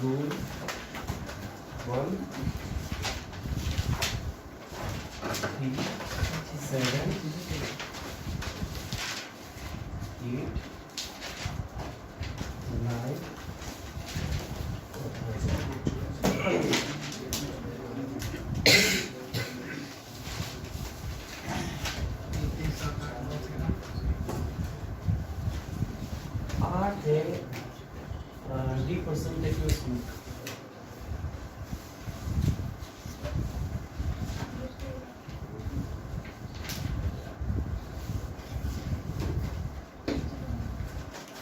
Rule 1 3 7 8 9 8 है D percentage में suit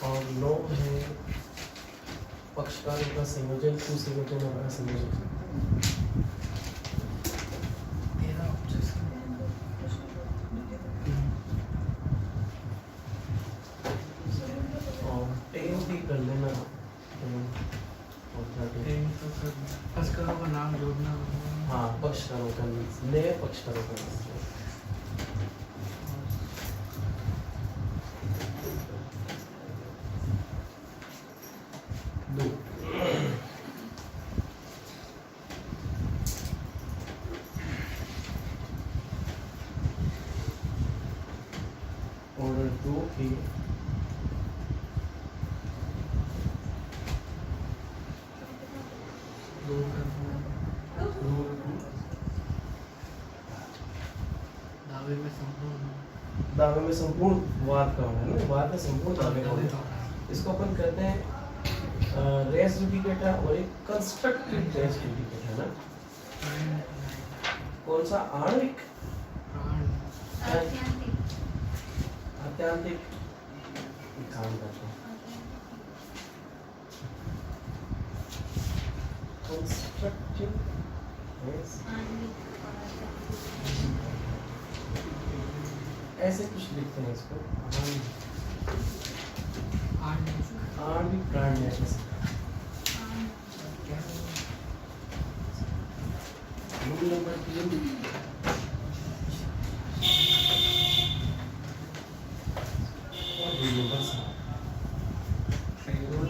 और 9 है पक्षकारों का संयोजन कुसंयोजनों का संयोजन। और 10 भी कर लेना। पक्षकारों का नाम जोड़ना। हाँ पक्षकारों का नए पक्षकारों का नाम। ऑर्डर 2 के दावे में संपूर्ण वाद का होना है ना, वाद में संपूर्ण दावे का होना। इसको अपन कहते हैं रेस जुडिकेटा और एक कंस्ट्रक्टिव रेस जुडिकेटा ना। कौन सा? आणविक आत्यांतिक काम करता है। कंस्ट्रक्टिव रेस ऐसे कुछ लिखते हैं इसको। आणविक प्राण है ऐसे। रूल नंबर 3 और रूल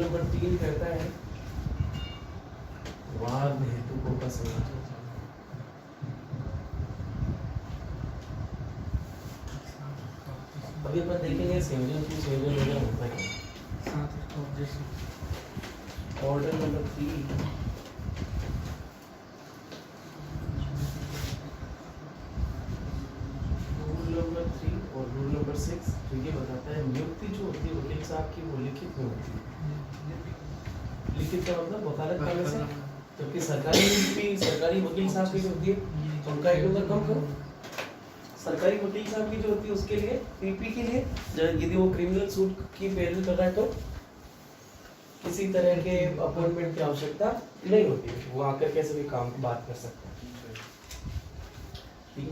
नंबर 3 कहता है वाद हेतुकों का संयोजन। अभी अपन देखेंगे संयोजन की संयोजन वगैरह होता है। ऑर्डर नंबर 3 रूल नंबर 3 और रूल नंबर 6 जो ये बताता है नियुक्ति जो होती है वकील साहब की वो लिखित में होती है। लिखित का मतलब वकालत करने से, जबकि सरकारी वकील साहब की जो होती है उनका एक नंबर कम करो। सरकारी वकील साहब की जो होती है उसके लिए पीपी के लिए यदि वो क्रिमिनल सूट की पैरवी कर रहा है तो किसी तरह के अपॉइंटमेंट की आवश्यकता नहीं होती है, वो आकर कैसे भी काम की बात कर सकता है। 3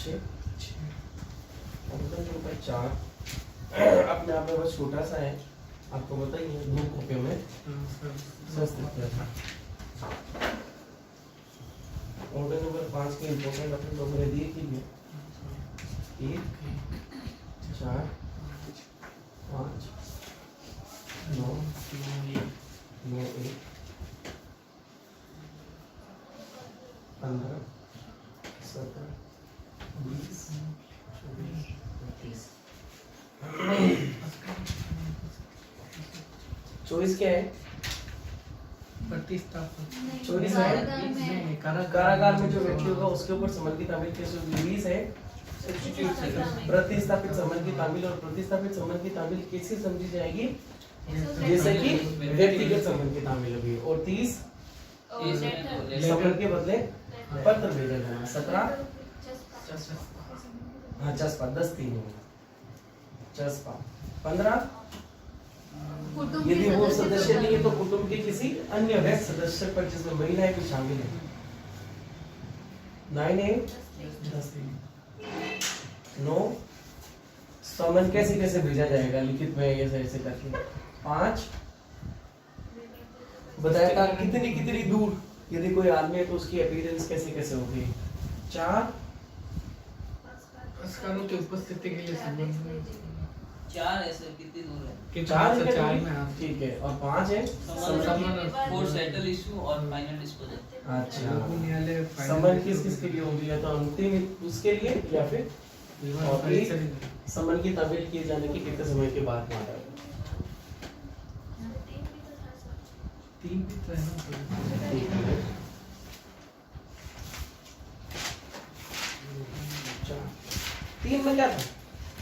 6 4 अपने आप में बस छोटा सा है, आपको बताइए 2 कॉपियों में संस्कृत किया था। ऑर्डर नंबर 5 के इंपोर्टेंट अपने लोगों ने दिए कीजिए। 1 4 5 9 1 15 17 20 24 24 क्या है? कारागार में जो व्यक्ति होगा उसके ऊपर संबंधित तामील केस 20 है प्रतिस्थापित संबंधी तामील, और प्रतिस्थापित संबंधी तामील कैसे समझी जाएगी? जैसे कि व्यक्तिगत संबंध की तामील होगी। और 30 संबंध के बदले पत्र भेजा जाना। 17 हाँ चस्पा 10 3 चस्पा 15 यदि वो सदस्य नहीं है तो कुटुंब के किसी अन्य व्यक्ति सदस्य पर जिसमें महिलाएं भी शामिल है। 9 9 समन कैसे कैसे भेजा जाएगा लिखित में ऐसे ऐसे करके। 5 बताया था कितनी कितनी दूर यदि कोई आदमी है तो उसकी अपीयरेंस कैसे कैसे होगी। 4 पक्षकारों की उपस्थिति के लिए संबंध। 4 ऐसे कितनी दूर है? कि 4 से है 4 क्या? में हाँ ठीक है, और 5 है फॉर सेटल इशू और फाइनल डिस्पोजल। अच्छा। न्यायालय समन किस के लिए होगी, या तो अंतिम उसके लिए या फिर और एक समन की तमील किए जाने के कितने समय के बाद मारा है? 3 भी तो है ना। तीन में क्या था?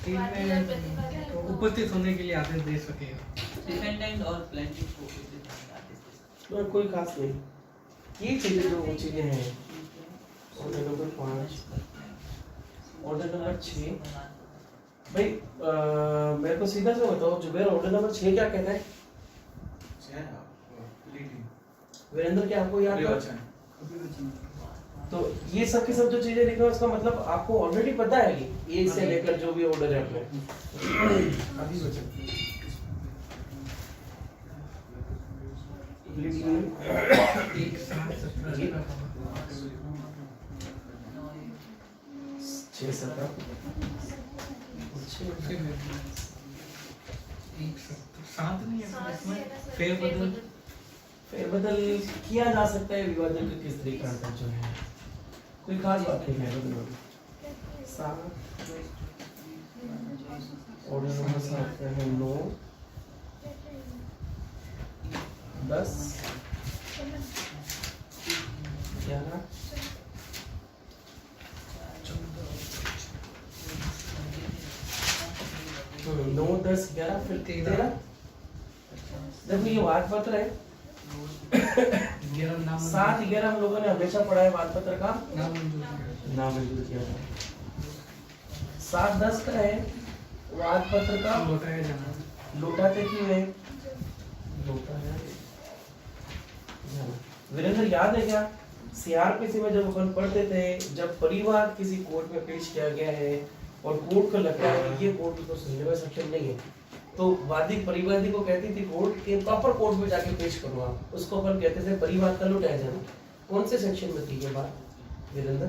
3 में उपस्थित होने के लिए आदेश दे सकेगा। डिफेंडेंट और प्लेंटिफ को कितने दिन में आदेश दे सकते और कोई खास नहीं, ये चीजें जो वो चीजें हैं। ऑर्डर नंबर 5, ऑर्डर नंबर 6 भाई मेरे को सीधा से बताओ जुबेर, ऑर्डर नंबर 6 क्या कहता है? वीरेंद्र क्या आपको याद है? तो ये सब की सब जो चीजें लिखे हैं उसका मतलब आपको ऑलरेडी पता है कि एक से लेकर जो भी ऑर्डर है अपने अभी वचन एक साथ 17 6 17 साथ नहीं है इसमें फेरबदल फेरबदल किया जा सकता है, विभाजन का किस तरीके का जो है कोई खास बात नहीं है। फेरबदल 7 ऑर्डर नंबर 7 है 9 10 11 9 10 11 फिर 13। देखो ये वाद पत्र है 7 11 हम लोगों ने हमेशा पढ़ा है वाद पत्र का नाम मंजूर किया था। 7 10 का है वाद पत्र का लौटाया जाना लौटाते क्यों है? वीरेंद्र याद है क्या सीआरपीसी में जब अपन पढ़ते थे, जब परिवार किसी कोर्ट में पेश किया गया है और कोर्ट को लगता है कि ये कोर्ट को सुनने में सक्षम नहीं है, तो वादी परिवादी को कहती थी कोर्ट के प्रॉपर कोर्ट में जाके पेश करो आप, उसको अपन कहते थे परिवाद का लौटाया जाना। कौन से सेक्शन में थी ये बात वीरेंद्र?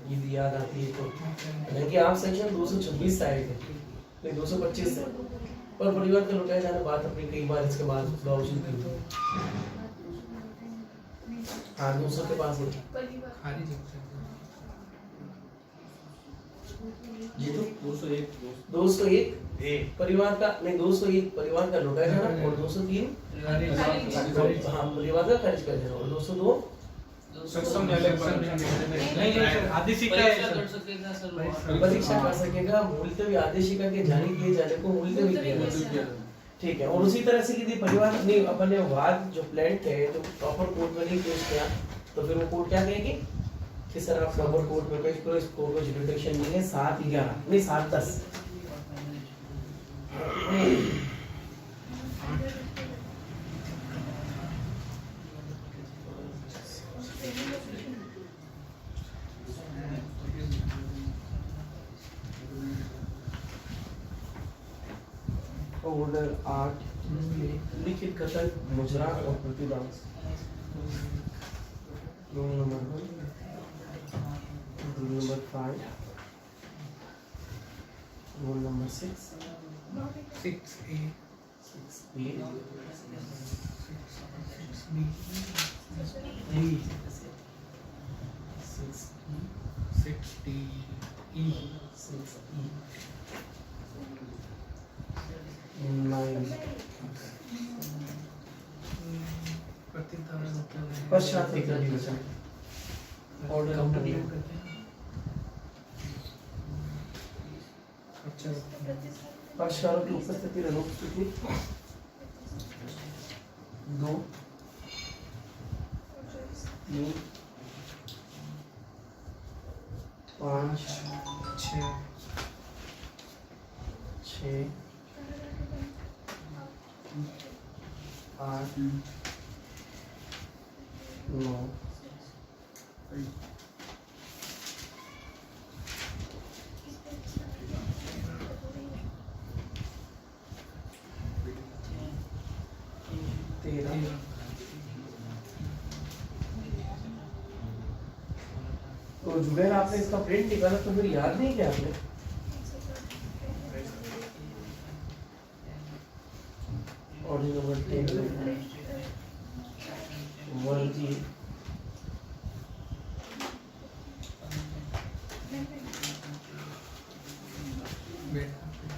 ये याद आती है तो हालांकि आप सेक्शन 226 से आए थे, 225 से, पर परिवार का लौटाया जाना बात अपनी कई बार इसके बाद बावजूद की। हाँ 200 के पास है खारिज हो ये तो 201 परिवार का नहीं 201 परिवार का लौटाया जाना और 203 हाँ परिवार का खारिज कर देना और 202 सक्षम नहीं आदेशिका परीक्षा कर सकेगा मुलतवी आदेशिका के जारी किए जाने को मुलतवी किया। ठीक है, और उसी तरह से यदि परिवार नहीं अपन ने वाद जो प्लांट है जो प्रॉपर कोर्ट में नहीं पेश किया तो फिर वो कोर्ट क्या कहेगी कि सर आप प्रॉपर कोर्ट में पेश करो, इस कोर्ट को जुडिकेशन नहीं है 7 11 नहीं 7 10 ऑर्डर 8 लिखित कथन मुजरा और प्रतिदान। Roll number 1 roll number 5 roll number 6 6A 6A 6B 6D 6E 9 प्रतिधारण होता है पश्चात एक अधिवेशन ऑर्डर काउंटर नंबर क्लेम करते हैं अच्छा पक्षकारों की उपस्थिति अनुपस्थिति 2 3 5 6 6 8 9 13 तो जुबैर आपने इसका प्रिंट निकाला तो फिर याद नहीं किया आपने? Order number 10 1G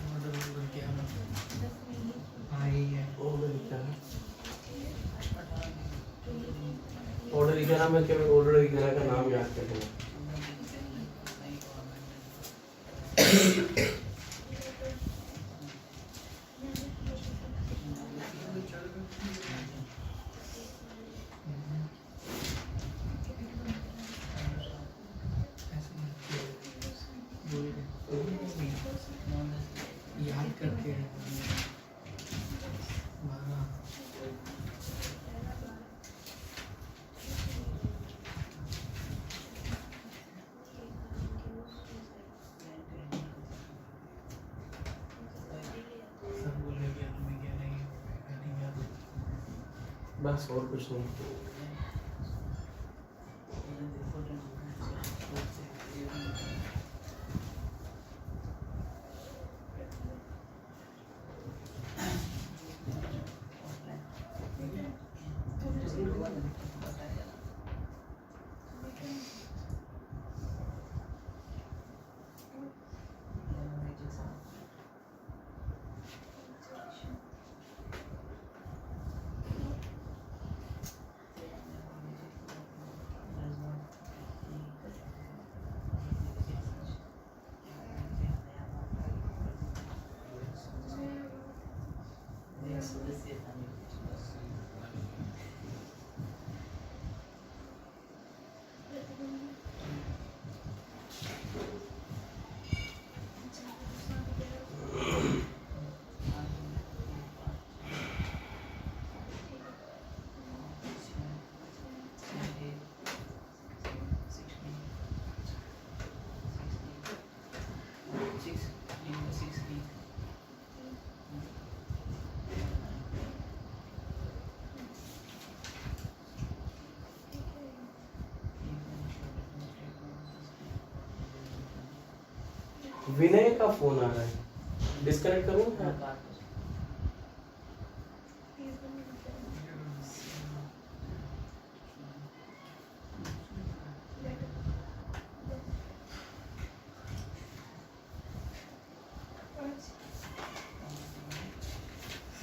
order number क्या आई है ऑर्डर लिखा है ऑर्डर लिखा है मैं केवल ऑर्डर लिखा का नाम याद कर लूँगा याद करके सब बोलने क्या तुम्हें क्या नहीं बस और कुछ नहीं विनय का फोन आ रहा है डिस्कनेक्ट करूँ क्या?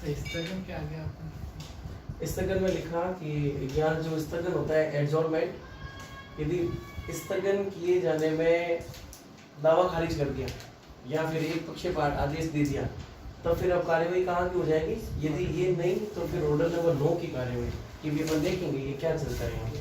स्थगन क्या आ गया आपने स्थगन में लिखा कि यहाँ जो स्थगन होता है एडजॉर्नमेंट, यदि स्थगन किए जाने में दावा खारिज कर दिया या फिर एक पक्षपात आदेश दे दिया तब फिर अब कार्यवाही कहाँ की हो जाएगी? यदि ये नहीं तो फिर ऑर्डर नंबर 9 की कार्यवाही कि भी अपन देखेंगे ये क्या चलता है यहाँ पे।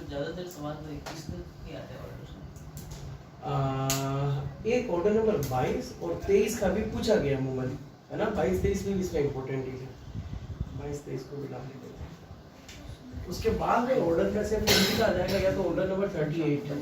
ज्यादातर सवाल तो 21 के आते हैं ऑर्डर एक ऑर्डर नंबर 22 और 23 का भी पूछा गया अमूमन, है ना? 22 23 भी इसमें इम्पोर्टेंट है, 22 23 को भी डाल देते हैं। उसके बाद में ऑर्डर में से फिर आ जाएगा या तो ऑर्डर नंबर 38 है।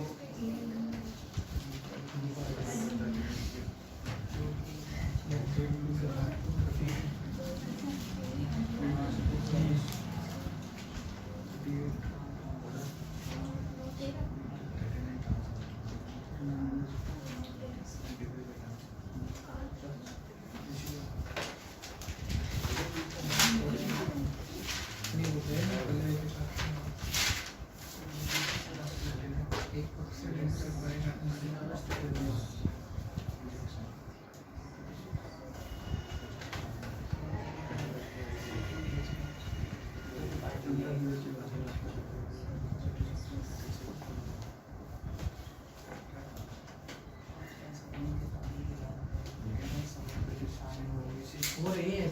वो रही है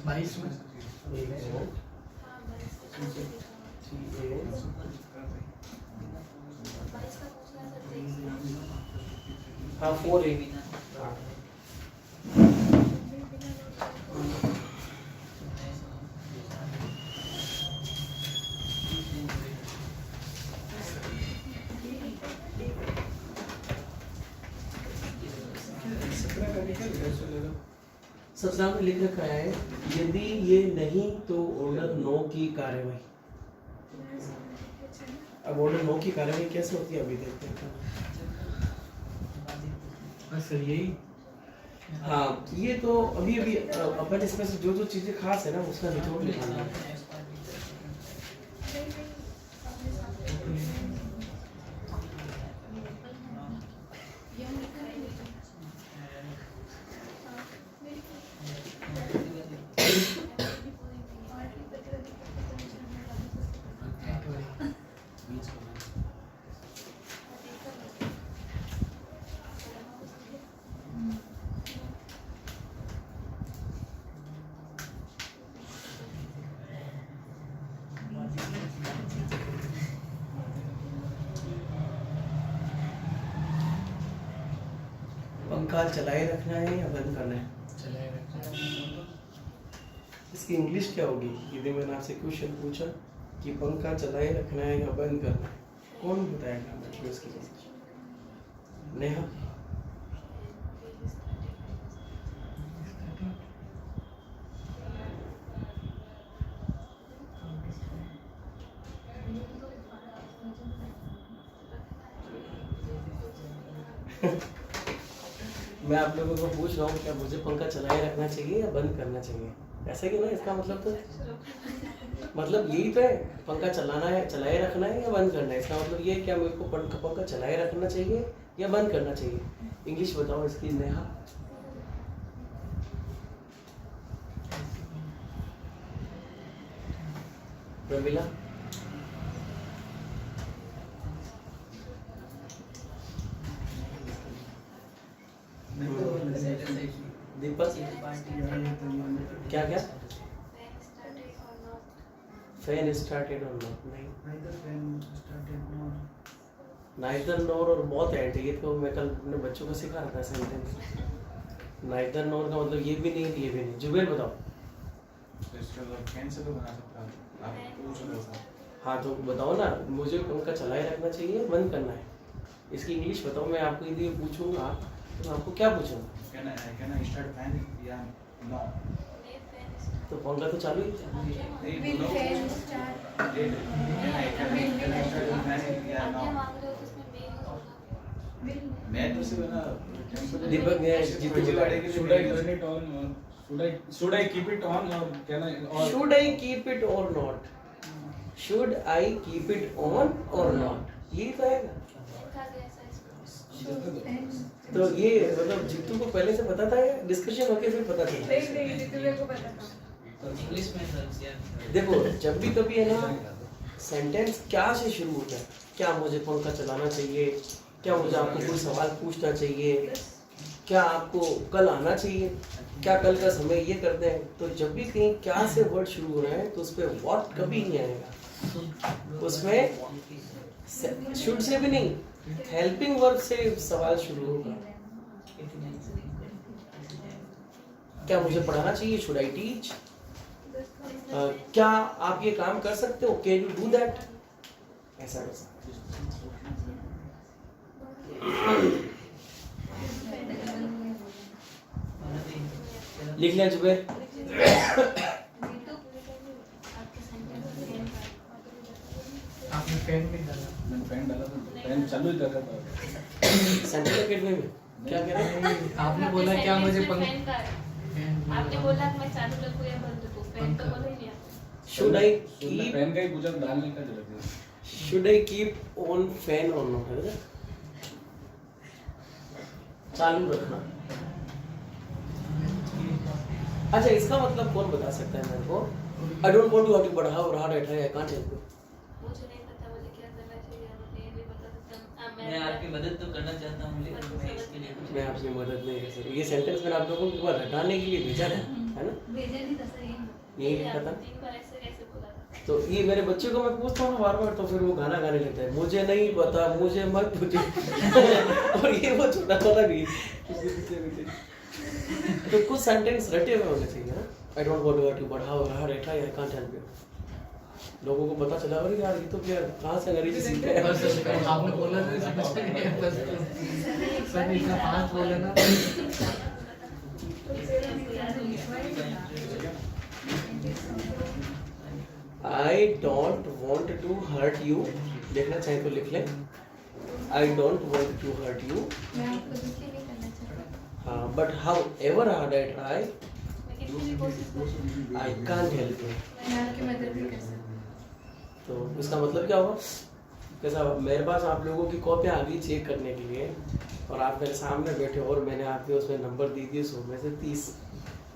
22 में हाँ 4A सत्संग में लिख रखा है यदि ये नहीं तो ऑर्डर 9 की कार्यवाही। अब ऑर्डर 9 की कार्यवाही कैसे होती है अभी देखते हैं। सर यही हाँ ये तो अभी अभी अपन इसमें से जो जो चीजें खास है ना उसका निचोड़ निकालना है। पंखा चलाए रखना है या बंद करना है? चलाए रखना है। इसकी इंग्लिश क्या होगी? यदि मैंने आपसे क्वेश्चन पूछा कि पंखा चलाए रखना है या बंद करना है, कौन बताएगा मतलब इसकी इंग्लिश? नेहा? मैं आप लोगों को पूछ रहा हूँ क्या मुझे पंखा चलाए रखना चाहिए या बंद करना चाहिए? ऐसा क्यों ना, इसका मतलब तो मतलब यही तो है, पंखा चलाना है, चलाए रखना है या बंद करना है। इसका मतलब ये है क्या मेरे को पंखा चलाए रखना चाहिए या बंद करना चाहिए? इंग्लिश बताओ इसकी नेहा। प्रमिला? दीपक? क्या क्या? फैन स्टार्टेड और नॉट? नहीं, नाइदर नॉर और बहुत एंड। ये तो मैं कल अपने बच्चों को सिखा रहा था सेंटेंस। नाइदर नॉर का मतलब ये भी नहीं ये भी नहीं। जुबेर बताओ। फैन से तो बना सकता हूँ, आप पूछ लो सर। हाँ तो बताओ ना, मुझे पंखा चलाए रखना चाहिए या बंद करना है? इसकी इंग्लिश बताओ। मैं आपको यदि पूछूंगा तो आपको क्या पूछूंगा? कैन आई स्टार्ट फैन या नो? तो पंखा तो चालू ही है। नहीं no. Can I start fan या नो? मैं तो सिर्फ ना दीपक ने should I keep it on or can I or Should I keep it or not? Should I keep it on or not? यही तो है ना। तो ये मतलब जीतू को पहले से पता था या डिस्कशन होके फिर पता चला? नहीं जीतू मेरे को पता था। इंग्लिश में सर क्या? देखो जब भी कभी है ना सेंटेंस क्या से शुरू होता है, क्या मुझे पंखा चलाना चाहिए, क्या मुझे आपको कोई सवाल पूछना चाहिए, क्या आपको कल आना चाहिए, क्या कल का समय ये करते हैं। तो जब भी कहीं क्या से वर्ड शुरू हो रहा है तो उस पर व्हाट कभी नहीं आएगा। उसमें शुड से भी नहीं, हेल्पिंग वर्ब से सवाल शुरू होगा। क्या मुझे पढ़ाना चाहिए? Should I teach? क्या आप ये काम कर सकते हो? Can you do that? ऐसा वैसा लिख लिया जुबेर? आपने पेन भी डाला। मैंने पेन डाला था, पेन चालू ही रखा था। सेंट्रल एकेडमी में क्या कह रहे हैं? आपने बोला क्या मुझे आपने बोला कि मैं चालू रखूं या बंद रखूं, पेन तो बोला ही नहीं आपने। Should I तुमने keep पेन का ही पूछा, डालने का जरूरत है। Should I keep on fan or not? है ना? चालू रखना। अच्छा, इसका मतलब कौन बता सकता है मेरे को? I don't want to but how hard I try, I can't help you. मुझे नहीं पता मुझे क्या करना चाहिए, मुझे ये नहीं बता सकता। मैं आपकी मदद तो करना चाहता हूँ लेकिन मैं इसके लिए कुछ मैं आपकी मदद नहीं कर सकता। ये सेंटेंस मैंने आप लोगों को एक बार हटाने के लिए भेजा है ना? भेजा नहीं था सर, यही लिखा था। 3 बार ऐसे कैसे बोला था? तो ये मेरे बच्चे को मैं पूछता हूँ बार बार, तो फिर वो गाना गाने लगता है, मुझे नहीं पता, मुझे मत पूछो। और ये वो छोटा वाला भी तो कुछ सेंटेंस रटे हुए होने चाहिए ना। I don't want to hurt you but how hard I try, I can't help you. लोगों को पता चला अरे यार ये तो क्या कहाँ से अंग्रेजी सीखा है। बस आपने बोला तो समझ नहीं है, बस सर इतना फास्ट बोले ना। I don't want to hurt you, देखना चाहे तो लिख ले। I don't want to hurt you, मैं आपको दुखी नहीं करना चाहता। हाँ, but however hard I try, मैं कितनी भी कोशिश करूं, आई कांट हेल्प यू। मैं आपकी मदद नहीं कर सकती। तो इसका मतलब क्या हुआ? कैसा मेरे पास आप लोगों की कॉपियाँ आ गई चेक करने के लिए, और आप मेरे सामने बैठे और मैंने आपके उसमें नंबर दी थी 100 में से 30,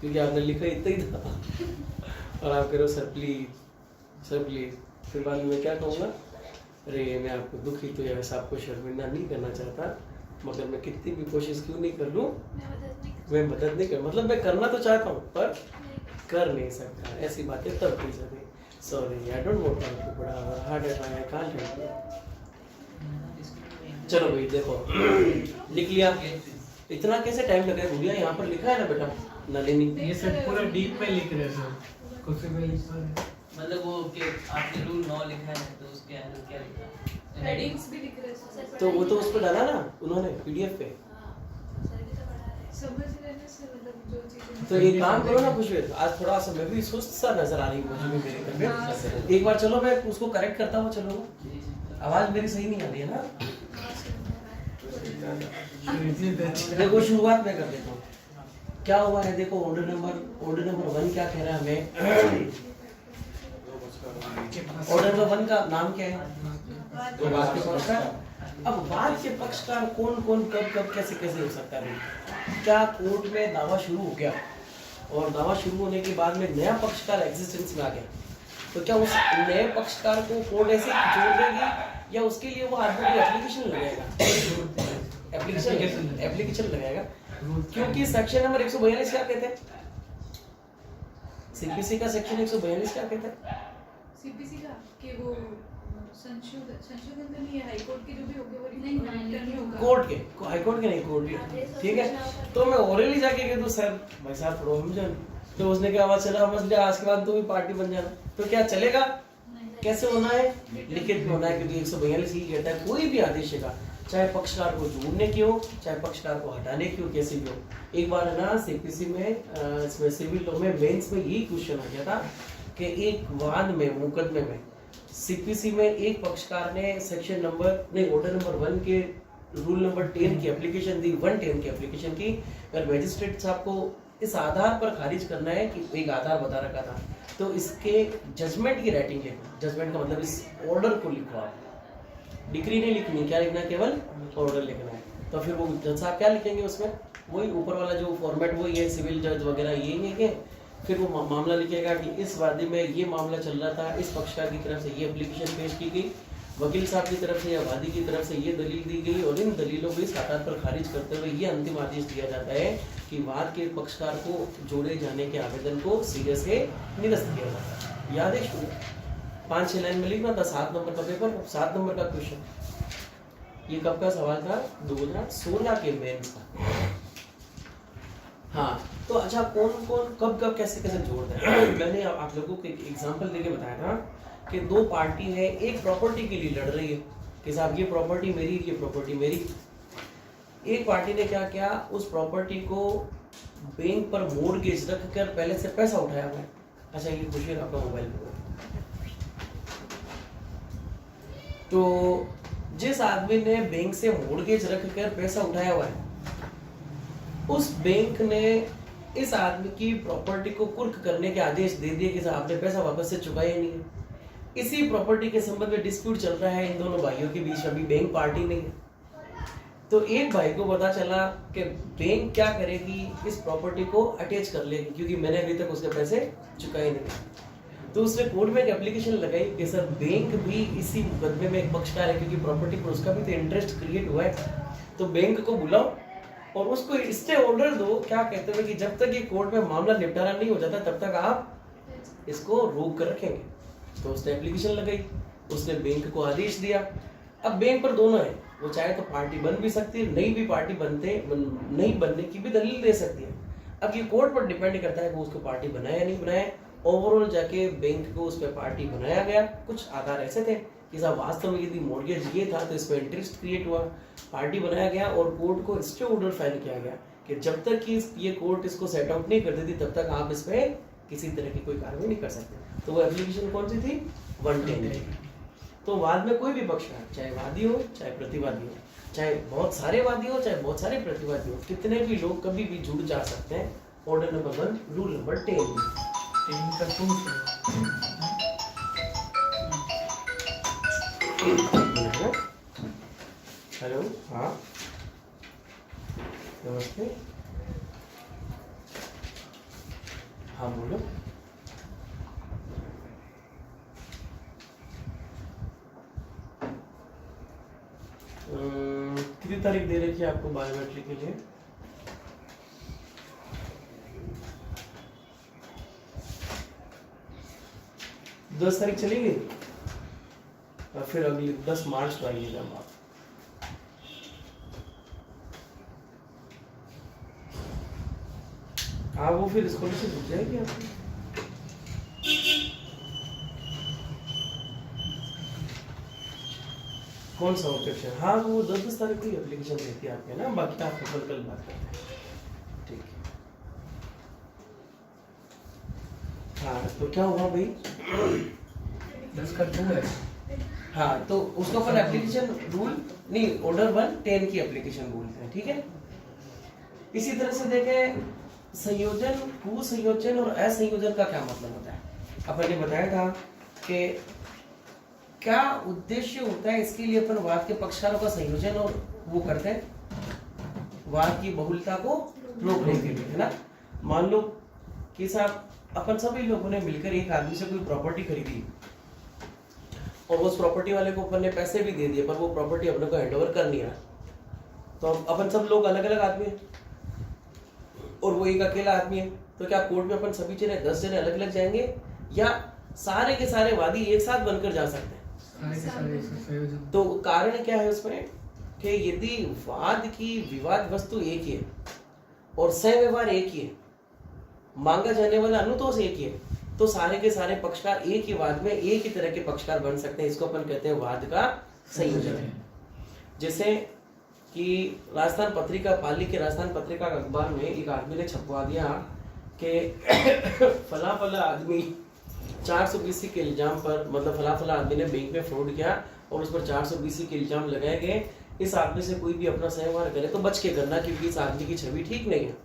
क्योंकि आपने लिखा इतना ही था। और आप कह रहे हो सर प्लीज। फिर बाद में मैं क्या कहूँगा? अरे मैं आपको दुखी तो या वैसा आपको शर्मिंदा नहीं करना चाहता, मगर मैं कितनी भी कोशिश क्यों नहीं कर लूँ, मैं मदद नहीं कर, मतलब मैं करना तो चाहता हूँ पर कर नहीं सकता। ऐसी बातें तब की जाती। Sorry, I don't want to बड़ा हार्ड है, आई कांट हेल्प यू। चलो भाई देखो, लिख लिया। इतना कैसे टाइम लग रहा है भूलिया? यहाँ पर लिखा है ना बेटा नलिनी। ये सब पूरा डीप में लिख रहे हैं सर, कुछ भी लिख रहे हैं। मतलब वो कि आपने रूल 9 लिखा है तो उसके अंदर क्या लिखा है? हेडिंग्स भी लिख रहे हैं सर। तो वो तो उस पर डाला ना उन्होंने पीडीएफ पे। समझ लेने से मतलब जो चीजें तो एक काम करो ना खुशवेद, आज थोड़ा सा मैं भी सुस्त सा नजर आ रही हूँ मुझे भी मेरी तबीयत। एक बार चलो मैं उसको करेक्ट करता हूँ। चलो आवाज मेरी सही नहीं आ रही है ना? देखो शुरुआत में कर देता हूँ। क्या हुआ है देखो, ऑर्डर नंबर 1 क्या कह रहा है हमें? ऑर्डर नंबर 1 का नाम क्या है? वाद के पक्षकार। अब वाद के पक्षकार कौन कौन कब कैसे हो सकता है? क्या कोर्ट में दावा शुरू हो गया और दावा शुरू होने के बाद में नया पक्षकार एग्जिस्टेंस में आ गया, तो क्या उस नए पक्षकार को कोर्ट ऐसे जोड़ देगी या उसके लिए वो आदमी एप्लीकेशन लगाएगा? एप्लीकेशन लगाएगा, क्योंकि सेक्शन नंबर 142 क्या कहते हैं? सीपीसी का सेक्शन 142 क्या कहता है? सीपीसी का कि वो संशोधन तो नहीं है, हाई कोर्ट के जो भी होंगे वो नहीं होगा। कोर्ट के, हाई कोर्ट के नहीं, कोर्ट के, ठीक है। तो मैं ओरली जाके कह दूं सर भाई साहब प्रोविजन, तो उसने क्या आवाज चला समझ लिया, आज के बाद तो भी पार्टी बन जाना, तो क्या चलेगा? कैसे होना है? लिखित में होना है, क्योंकि 142 ही कहता है कोई भी आदेश का, चाहे पक्षकार को जोड़ने की हो चाहे पक्षकार को हटाने की हो, कैसे भी हो। एक बार है ना सीपीसी में, इसमें सिविल लॉ में मेंस में यही क्वेश्चन आ गया था कि एक वाद में, मुकदमे में सीपीसी में एक पक्षकार ने सेक्शन नंबर नहीं ऑर्डर नंबर 1 के रूल नंबर 10 की एप्लीकेशन दी, 110 की एप्लीकेशन की। अगर मैजिस्ट्रेट साहब को इस आधार पर खारिज करना है कि एक आधार बता रखा था, तो इसके जजमेंट की राइटिंग लिखो। जजमेंट का मतलब इस ऑर्डर को लिखो आप, डिक्री नहीं लिखनी, क्या लिखना है? केवल ऑर्डर लिखना है। तो फिर वो जज साहब क्या लिखेंगे उसमें? वही ऊपर वाला जो फॉर्मेट वही है, सिविल जज वगैरह ये लिखेंगे। फिर वो मामला लिखेगा कि इस वादी में ये मामला चल रहा था, इस पक्षकार की तरफ से ये एप्लीकेशन पेश की गई, वकील साहब की तरफ से या वादी की तरफ से ये दलील दी गई, और इन दलीलों को इस आधार पर खारिज करते हुए ये अंतिम आदेश दिया जाता है कि वाद के पक्षकार को जोड़े जाने के आवेदन को सिरे से निरस्त किया जाता है। याद है? 5-6 लाइन में लिखना था, 7 नंबर का पेपर, 7 नंबर का क्वेश्चन। ये कब का सवाल था? 2016 के मेंस का। हाँ, तो अच्छा कौन कौन कब कब कैसे कैसे जोड़ते हैं मैंने आप लोगों को एक एग्जांपल देके बताया था कि दो पार्टी है एक प्रॉपर्टी के लिए लड़ रही है कि साहब ये प्रॉपर्टी मेरी, ये प्रॉपर्टी मेरी। एक पार्टी ने क्या किया, उस प्रॉपर्टी को बैंक पर मोर्गेज रख कर पहले से पैसा उठाया हुआ है। अच्छा ये खुशी आपका मोबाइल पे, तो जिस आदमी ने बैंक से मोर्गेज रख कर पैसा उठाया हुआ है, उस बैंक ने इस आदमी की प्रॉपर्टी को कुर्क करने के आदेश दे दिए कि आपने पैसा वापस से चुकाया नहीं है। इसी प्रॉपर्टी के संबंध में डिस्प्यूट चल रहा है इन दोनों भाइयों के बीच, अभी बैंक पार्टी नहीं है। तो एक भाई को पता चला कि बैंक क्या करेगी, इस प्रॉपर्टी को अटैच कर लेगी क्योंकि मैंने अभी तक उसके पैसे चुकाए नहीं। तो उसने कोर्ट में एक एप्लीकेशन लगाई कि सर बैंक भी इसी मुकदमे में एक पक्षकार है क्योंकि प्रॉपर्टी पर उसका भी तो इंटरेस्ट क्रिएट हुआ है, तो बैंक को बुलाओ और उसको स्टे ऑर्डर दो। क्या कहते हैं कि जब तक ये कोर्ट में मामला निपटारा नहीं हो जाता तब तक आप इसको रोक कर रखेंगे। तो उसने एप्लीकेशन लगाई, उसने बैंक को आदेश दिया। अब बैंक पर दोनों है, वो चाहे तो पार्टी बन भी सकती है, नहीं भी पार्टी नहीं बनने की भी दलील दे सकती है। अब ये कोर्ट पर डिपेंड करता है कि उसको पार्टी बनाया या नहीं बनाया। ओवरऑल जाके बैंक को उस पर पार्टी बनाया गया। कुछ आधार ऐसे थे कि साहब वास्तव में यदि मॉर्गेज ये था तो इस पर इंटरेस्ट क्रिएट हुआ, पार्टी बनाया गया और कोर्ट को स्टे ऑर्डर फाइल किया गया कि जब तक कि ये कोर्ट इसको सेट आउट नहीं कर देती तब तक आप इस पर किसी तरह की कोई कार्रवाई नहीं कर सकते। तो वो एप्लीकेशन कौन सी थी, 110। तो वाद में कोई भी पक्ष है, चाहे वादी हो चाहे प्रतिवादी हो, चाहे बहुत सारे वादी हो चाहे बहुत सारे प्रतिवादी हो, कितने भी लोग कभी भी जुड़ जा सकते हैं। ऑर्डर नंबर 1, रूल नंबर 10 का प्रूफ हेलो, हाँ नमस्ते, हाँ बोलो। कितनी तारीख दे रखी है आपको बायोमेट्रिक के लिए? दस तारीख चलेगी और फिर अगली 10 मार्च को आइएगा आप। हाँ वो फिर स्कॉलरशिप रुक जाएगी आपकी। कौन सा ऑब्जेक्शन? हाँ वो 10 तारीख की एप्लीकेशन रहती है आपके ना, बाकी आप कल बात करते हैं, ठीक है। हाँ तो क्या हुआ भाई, 10 का 2 है। हाँ तो उसको अपन एप्लीकेशन रूल नहीं, ऑर्डर 110 की एप्लीकेशन बोलते हैं, ठीक है। इसी तरह से देखें संयोजन, कुसंयोजन और असंयोजन का क्या मतलब होता है। अपन ने बताया था कि क्या उद्देश्य होता है, इसके लिए अपन वाद के पक्षकारों का संयोजन और वो करते हैं वाद की बहुलता को रोकने के लिए, है ना। मान लो कि साहब अपन सभी लोगों ने मिलकर एक आदमी से कोई प्रॉपर्टी खरीदी और उस प्रॉपर्टी वाले को अपन ने पैसे भी दे दिए पर वो प्रॉपर्टी अपने को हैंडओवर कर नहीं रहा, तो अपन सब लोग अलग अलग आदमी हैं और वो एक अकेला आदमी है। तो क्या कोर्ट में अपन सभी जने 10 जने अलग अलग जाएंगे या सारे के सारे वादी एक साथ बनकर जा सकते हैं? तो कारण क्या है उसमें कि यदि वाद की विवाद वस्तु एक ही है और सहव्यवहार एक ही है, मांगा जाने वाला अनुतोष एक ही है, तो सारे के सारे पक्षकार एक ही वाद में एक ही तरह के पक्षकार बन सकते हैं। इसको अपन कहते हैं वाद का संयोजन है। जैसे कि राजस्थान पत्रिका, पाली के राजस्थान पत्रिका अखबार में एक आदमी ने छपवा दिया कि फला फला आदमी 420 के इल्जाम पर, मतलब फला फला आदमी ने बैंक में फ्रॉड किया और उस पर 420 के इल्जाम लगाए गए। इस आदमी से कोई भी अपना सहवार करे तो बच के करना क्योंकि इस आदमी की छवि ठीक नहीं है।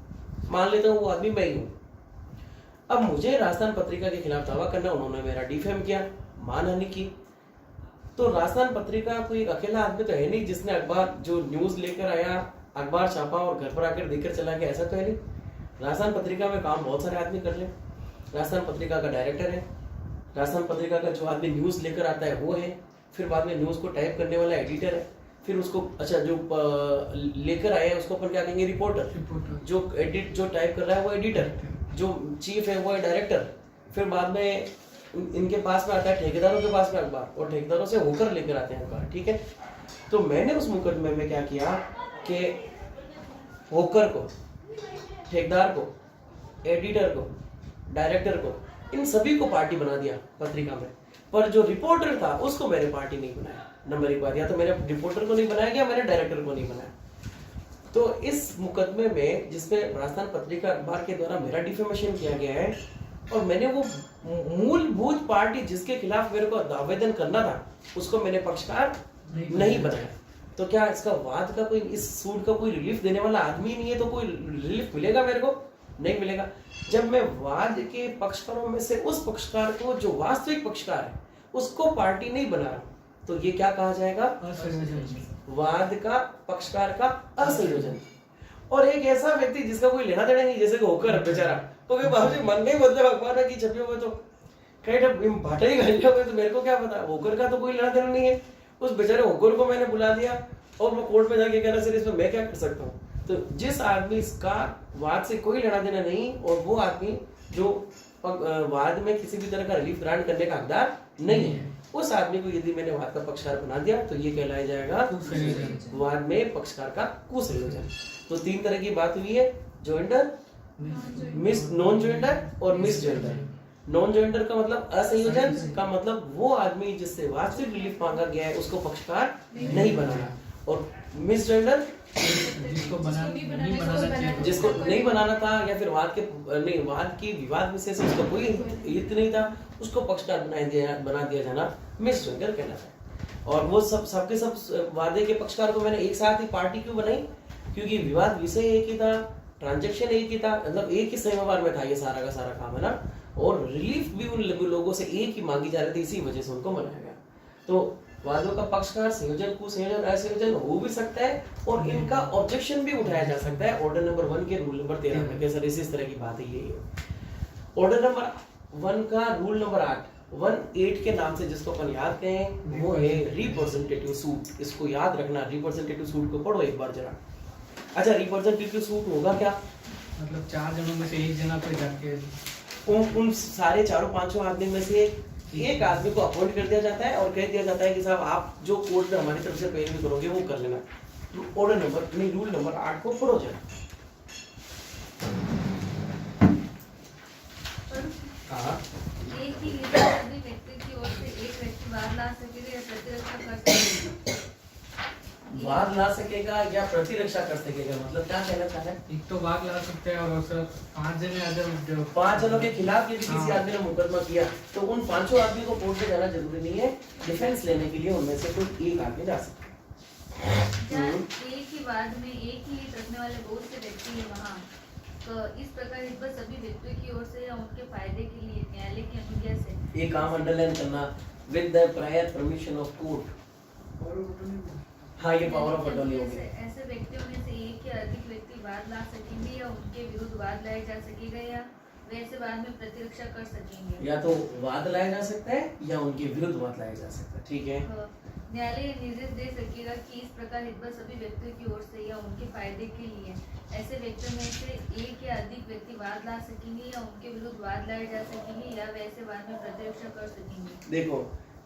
मान लेता हूँ वो आदमी मैं ही हूँ। अब मुझे राजस्थान पत्रिका के खिलाफ दावा करना, उन्होंने मेरा डिफेम किया, मानहानि की। तो राजस्थान पत्रिका कोई एक अकेला आदमी तो है नहीं जिसने अखबार जो न्यूज लेकर आया, अखबार छापा और घर पर आकर देकर चला गया, ऐसा तो है नहीं। राजस्थान पत्रिका में काम बहुत सारे आदमी कर ले। राजस्थान पत्रिका का डायरेक्टर है, राजस्थान पत्रिका का जो आदमी न्यूज लेकर आता है वो है, फिर बाद में न्यूज को टाइप करने वाला एडिटर है, फिर उसको अच्छा जो लेकर आया है उसको अपन क्या कहेंगे, रिपोर्टर। जो टाइप कर रहा है वो एडिटर, जो चीफ है वो है डायरेक्टर। फिर बाद में इनके पास में आता है ठेकेदारों के पास में अखबार और ठेकेदारों से होकर लेकर आते हैं अखबार, ठीक है। तो मैंने उस मुकदमे में क्या किया कि होकर को, ठेकेदार को एडिटर को, डायरेक्टर को, इन सभी को पार्टी बना दिया पत्रिका में, पर जो रिपोर्टर था उसको मैंने पार्टी नहीं बनाया। नंबर एक बात, या तो मैंने रिपोर्टर को नहीं बनाया गया, मैंने डायरेक्टर को नहीं बनाया। तो इस मुकदमे में जिसमें राजस्थान पत्रिका अखबार के द्वारा मेरा डिफेमेशन किया गया है और मैंने वो मूलभूत पार्टी जिसके खिलाफ मेरे को आवेदन करना था उसको मैंने पक्षकार नहीं बनाया, तो क्या इसका वाद का कोई, इस सूट का कोई रिलीफ देने वाला आदमी नहीं है, तो कोई रिलीफ मिलेगा मेरे को? नहीं मिलेगा। जब मैं वाद के पक्षकारों में से उस पक्षकार को जो वास्तविक पक्षकार है उसको पार्टी नहीं बना रहा, तो ये क्या कहा जाएगा? वाद का पक्षकार का असंयोजन। और एक ऐसा व्यक्ति जिसका कोई लेना देना नहीं, जैसे कि होकर बेचारा, तो बाबूजी मन नहीं मतलब अखबार की छपी हुए तो कहीं भाटा ही गंजा हुए, तो मेरे को क्या पता, होकर का तो कोई लेना देना नहीं है। उस बेचारे होकर को मैंने बुला दिया और वो कोर्ट में जाके कहना सर इसमें मैं क्या कर सकता हूँ। तो जिस आदमी इसका वाद से कोई लेना देना नहीं और वो आदमी जो वाद में किसी भी तरह का रिलीफ ग्रांट करने का हकदार नहीं है, उस आदमी को यदि मैंने वाद का पक्षकार बना दिया तो ये कहलाया जाएगा वाद में पक्षकार का कुसंयोजन। तो 3 तरह की बात हुई है, जॉइंडर, नॉन जॉइंडर और मिस जॉइंडर। नॉन जॉइंडर का मतलब असंयोजन का मतलब वो आदमी जिससे वास्तविक रिलीफ मांगा गया है उसको पक्षकार नहीं बनाना, और मिस जॉइंडर जिसको नहीं बनाना था या फिर वाद की विवाद विषय से उसका कोई हित नहीं था उसको पक्षकार बना दिया जाना मिस जॉइंडर कहलाता है। और वो सबके सब वादे के पक्षकार को मैंने एक साथ ही पार्टी क्यों बनाई? क्योंकि विवाद विषय एक ही था, ट्रांजैक्शन एक ही था, मतलब एक ही समयवार में था ये सारा का सारा काम, है ना। और रिलीफ भी उन लोगों से एक ही मांगी जा रही थी, इसी वजह से उनको बनाया गया। तो वादों का पक्षकार संयोजन, कुसंयोजन, असंयोजन हो भी सकता है और इनका ऑब्जेक्शन भी उठाया जा सकता है। ऑर्डर नंबर 1 के रूल नंबर 13 में सर इस तरह की बात है ये। ऑर्डर नंबर 1 का रूल नंबर 8 18 के नाम से जिसको अपन याद कहें वो है रिप्रेजेंटेटिव सूट। इसको याद रखना, रिप्रेजेंटेटिव सूट को पढ़ो एक बार जरा। अच्छा, रिप्रेजेंटेटिव सूट होगा क्या? मतलब 4 जनों में से एक जना कोई जाके उन सारे 4-5 आदमी में से एक आदमी को अपॉइंट कर दिया जाता है और कह दिया जाता है कि साहब आप जो कोर्ट में हमारी तरफ से पेश करोगे वो कर लेना। ऑर्डर नंबर नहीं, रूल नंबर 8 को पढ़ो जरा। हाँ, एक ही लिखित व्यक्ति की ओर से एक व्यक्ति वाद ला सकेगा या प्रतिरक्षा कर सकेगा। वाद ला सकेगा या प्रतिरक्षा कर सकेगा, मतलब क्या कहना चाह रहे हैं? एक तो वाद ला सकते हैं और सर 5 जने अगर 5 जनों के खिलाफ यदि किसी आदमी ने मुकदमा किया तो उन 5 आदमी को कोर्ट में जाना जरूरी नहीं है। डिफेंस लेने के लिए उनमें से कोई एक आदमी जा सकता है। एक ही वाद में एक ही रखने वाले बहुत से व्यक्ति है वहाँ, तो इस प्रकार इस पर सभी व्यक्तियों की ओर से या उनके फायदे के लिए न्यायालय की अनुज्ञा से एक काम अंडरलाइन करना, with the prior permission of court. हाँ, ये पावर ऑफ अटॉर्नी हो गया। ऐसे व्यक्तियों में से एक या अधिक व्यक्ति वाद ला सकेंगे या उनके विरुद्ध वाद लाया जा सकेगा या वैसे वाद में प्रतिरक्षा कर सकेंगे। या तो वाद लाया जा सकता है या उनके विरुद्ध वाद लाया जा सकता है। ठीक है। न्यायालय निर्देश दे सकेगा कि इस प्रकार हितभर सभी व्यक्तियों की ओर से या उनके फायदे के लिए ऐसे व्यक्तियों में से एक या अधिक व्यक्ति वाद ला सकेंगे या उनके विरुद्ध वाद लाए जा सकेंगे या वैसे वाद में प्रतिरक्षा कर सकेंगे। देखो,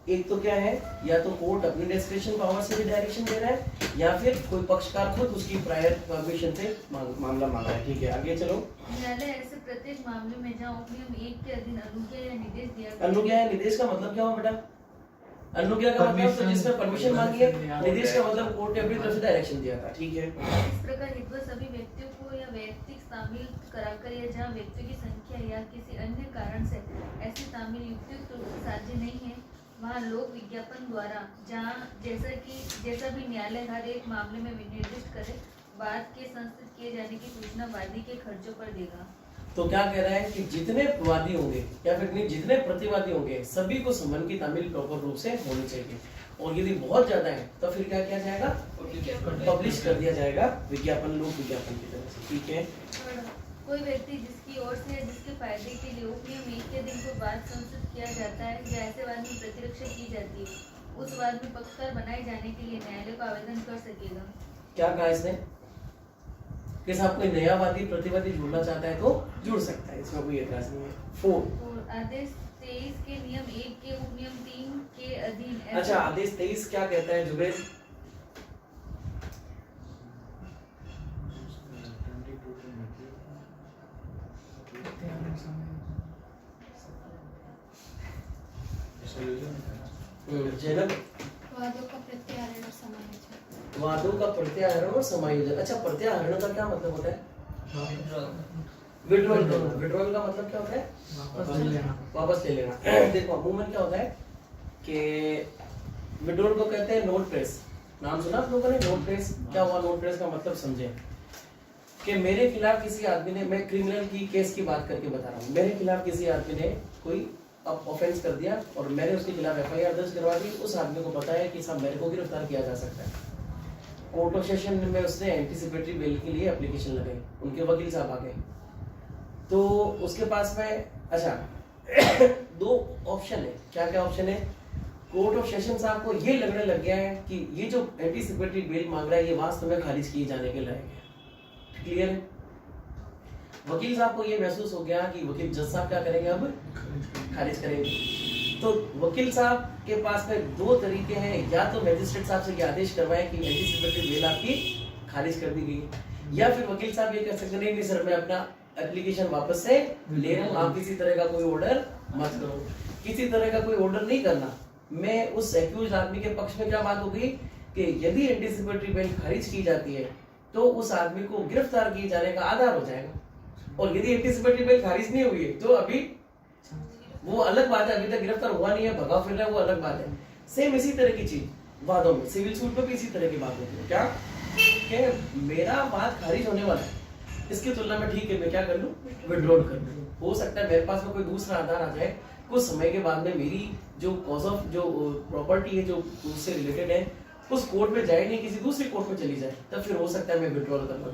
एक तो क्या है, या तो कोर्ट अपनी डिस्क्रिप्शन पावर से भी डायरेक्शन दे रहा है या फिर कोई पक्षकार खुद उसकी प्रायर परमिशन से मामला मांगा है। ठीक है, आगे चलो। न्यायालय ऐसे प्रत्येक मामले में जहाँ उपनियम 1 के अधीन अनुज्ञा या निर्देश दिया गया। अनुज्ञा या निर्देश का मतलब क्या हुआ बेटा? अनुज्ञा का मतलब तो जिसमें परमिशन मांगी है, निर्देश का मतलब कोर्ट ने अपनी तरफ से डायरेक्शन दिया था। ठीक है। इस प्रकार हितभर सभी व्यक्तियों को या वैयक्तिक शामिल कराकर या जहाँ व्यक्तियों की संख्या या किसी अन्य कारण से ऐसी शामिल युक्तियुक्त रूप से साध्य नहीं है वहाँ लोक विज्ञापन द्वारा जहाँ जैसा भी न्यायालय हर एक मामले में निर्दिष्ट करे वाद के संस्थित किए जाने की सूचना वादी के खर्चों पर देगा। तो क्या कह रहा है कि जितने वादी होंगे या फिर नहीं जितने प्रतिवादी होंगे सभी को सम्मान की तामील प्रॉपर रूप से होनी चाहिए, और यदि बहुत ज्यादा है तो फिर क्या किया जाएगा? पब्लिश कर दिया जाएगा विज्ञापन, लोक विज्ञापन की तरह से। ठीक है। कोई व्यक्ति जिसकी ओर से जिसके फायदे के लिए उपनियम 1 के दिन को वाद संस्थित किया जाता है या ऐसे वाद में प्रतिरक्षा की जाती है, उस वाद में पक्षकार बनाए जाने के लिए न्यायालय को आवेदन कर सकेगा। क्या कहा इसने कि साहब कोई नया वादी प्रतिवादी जुड़ना चाहता है तो जुड़ सकता है, इसमें कोई एतराज नहीं है। 4 आदेश 23 के नियम 1 के उपनियम 3 के अधीन। अच्छा, आदेश 23 क्या कहता है जुबेर? जनक वादों का प्रत्याहरण और समायोजन। वादों का प्रत्याहरण और समायोजन। अच्छा, प्रत्याहरण का क्या मतलब होता है? विड्रॉल करना। विड्रॉल का मतलब क्या होता है? वापस ले लेना। देखो अमूमन क्या होता है कि विड्रॉल को कहते हैं नोट प्रेस। नाम सुना आप लोगों ने नोट प्रेस? क्या हुआ नोट प्रेस का मतलब समझे कि मेरे खिलाफ किसी आदमी ने, मैं क्रिमिनल की केस की बात करके बता रहा हूँ, मेरे खिलाफ किसी आदमी ने कोई ऑफेंस कर दिया और मैंने उसके खिलाफ एफआईआर दर्ज करवा दी। उस आदमी को पता है कि साहब मेरे को गिरफ्तार किया जा सकता है। कोर्ट ऑफ सेशन में उसने एंटीसिपेटरी बेल के लिए एप्लीकेशन लगाई, उनके वकील साहब आ गए तो उसके पास में अच्छा दो ऑप्शन है। क्या क्या ऑप्शन है? कोर्ट ऑफ सेशन साहब को ये लगने लग गया है कि ये जो एंटीसिपेटरी बेल मांग रहा है ये वास्तव में खारिज किए जाने के लायक है। क्लियर है? वकील साहब को ये महसूस हो गया कि वकील जज साहब क्या करेंगे, अब खारिज करेंगे। तो वकील साहब के पास में दो तरीके हैं, या तो मैजिस्ट्रेट साहब से ये आदेश करवाएं कि एंटीसिपेटरी बेल आपकी खारिज कर दी गई, या फिर वकील साहब ये कह सकते हैं नहीं सर मैं अपना एप्लीकेशन वापस से ले रहा हूं, आप किसी तरह का कोई ऑर्डर मत करो। किसी तरह का कोई ऑर्डर नहीं करना। मैं उस एक्यूज्ड आदमी के पक्ष में क्या बात हो गई कि यदि एंटीसिपेटरी बेल खारिज की जाती है तो उस आदमी को गिरफ्तार किए जाने का आधार हो जाएगा, और यदि एंटीसिपेटरी बेल खारिज नहीं हुई है तो अभी वो अलग बात है, अभी तक गिरफ्तार हुआ नहीं है, भगा फिर रहा है, वो अलग बात है। सेम इसी तरह की चीज वादों में, सिविल सूट में भी इसी तरह की बात होती है। क्या कि मेरा वाद खारिज होने वाला है, इसकी तुलना में ठीक है मैं क्या कर लूं, विड्रॉल कर लूं। हो सकता है मेरे पास में कोई दूसरा आधार आ जाए, कुछ समय के बाद में मेरी जो कॉज ऑफ जो प्रॉपर्टी है जो उससे रिलेटेड है उस कोर्ट में जाए नहीं, किसी दूसरी कोर्ट में चली जाए, तब फिर हो सकता है मैं विड्रॉल कर लूं।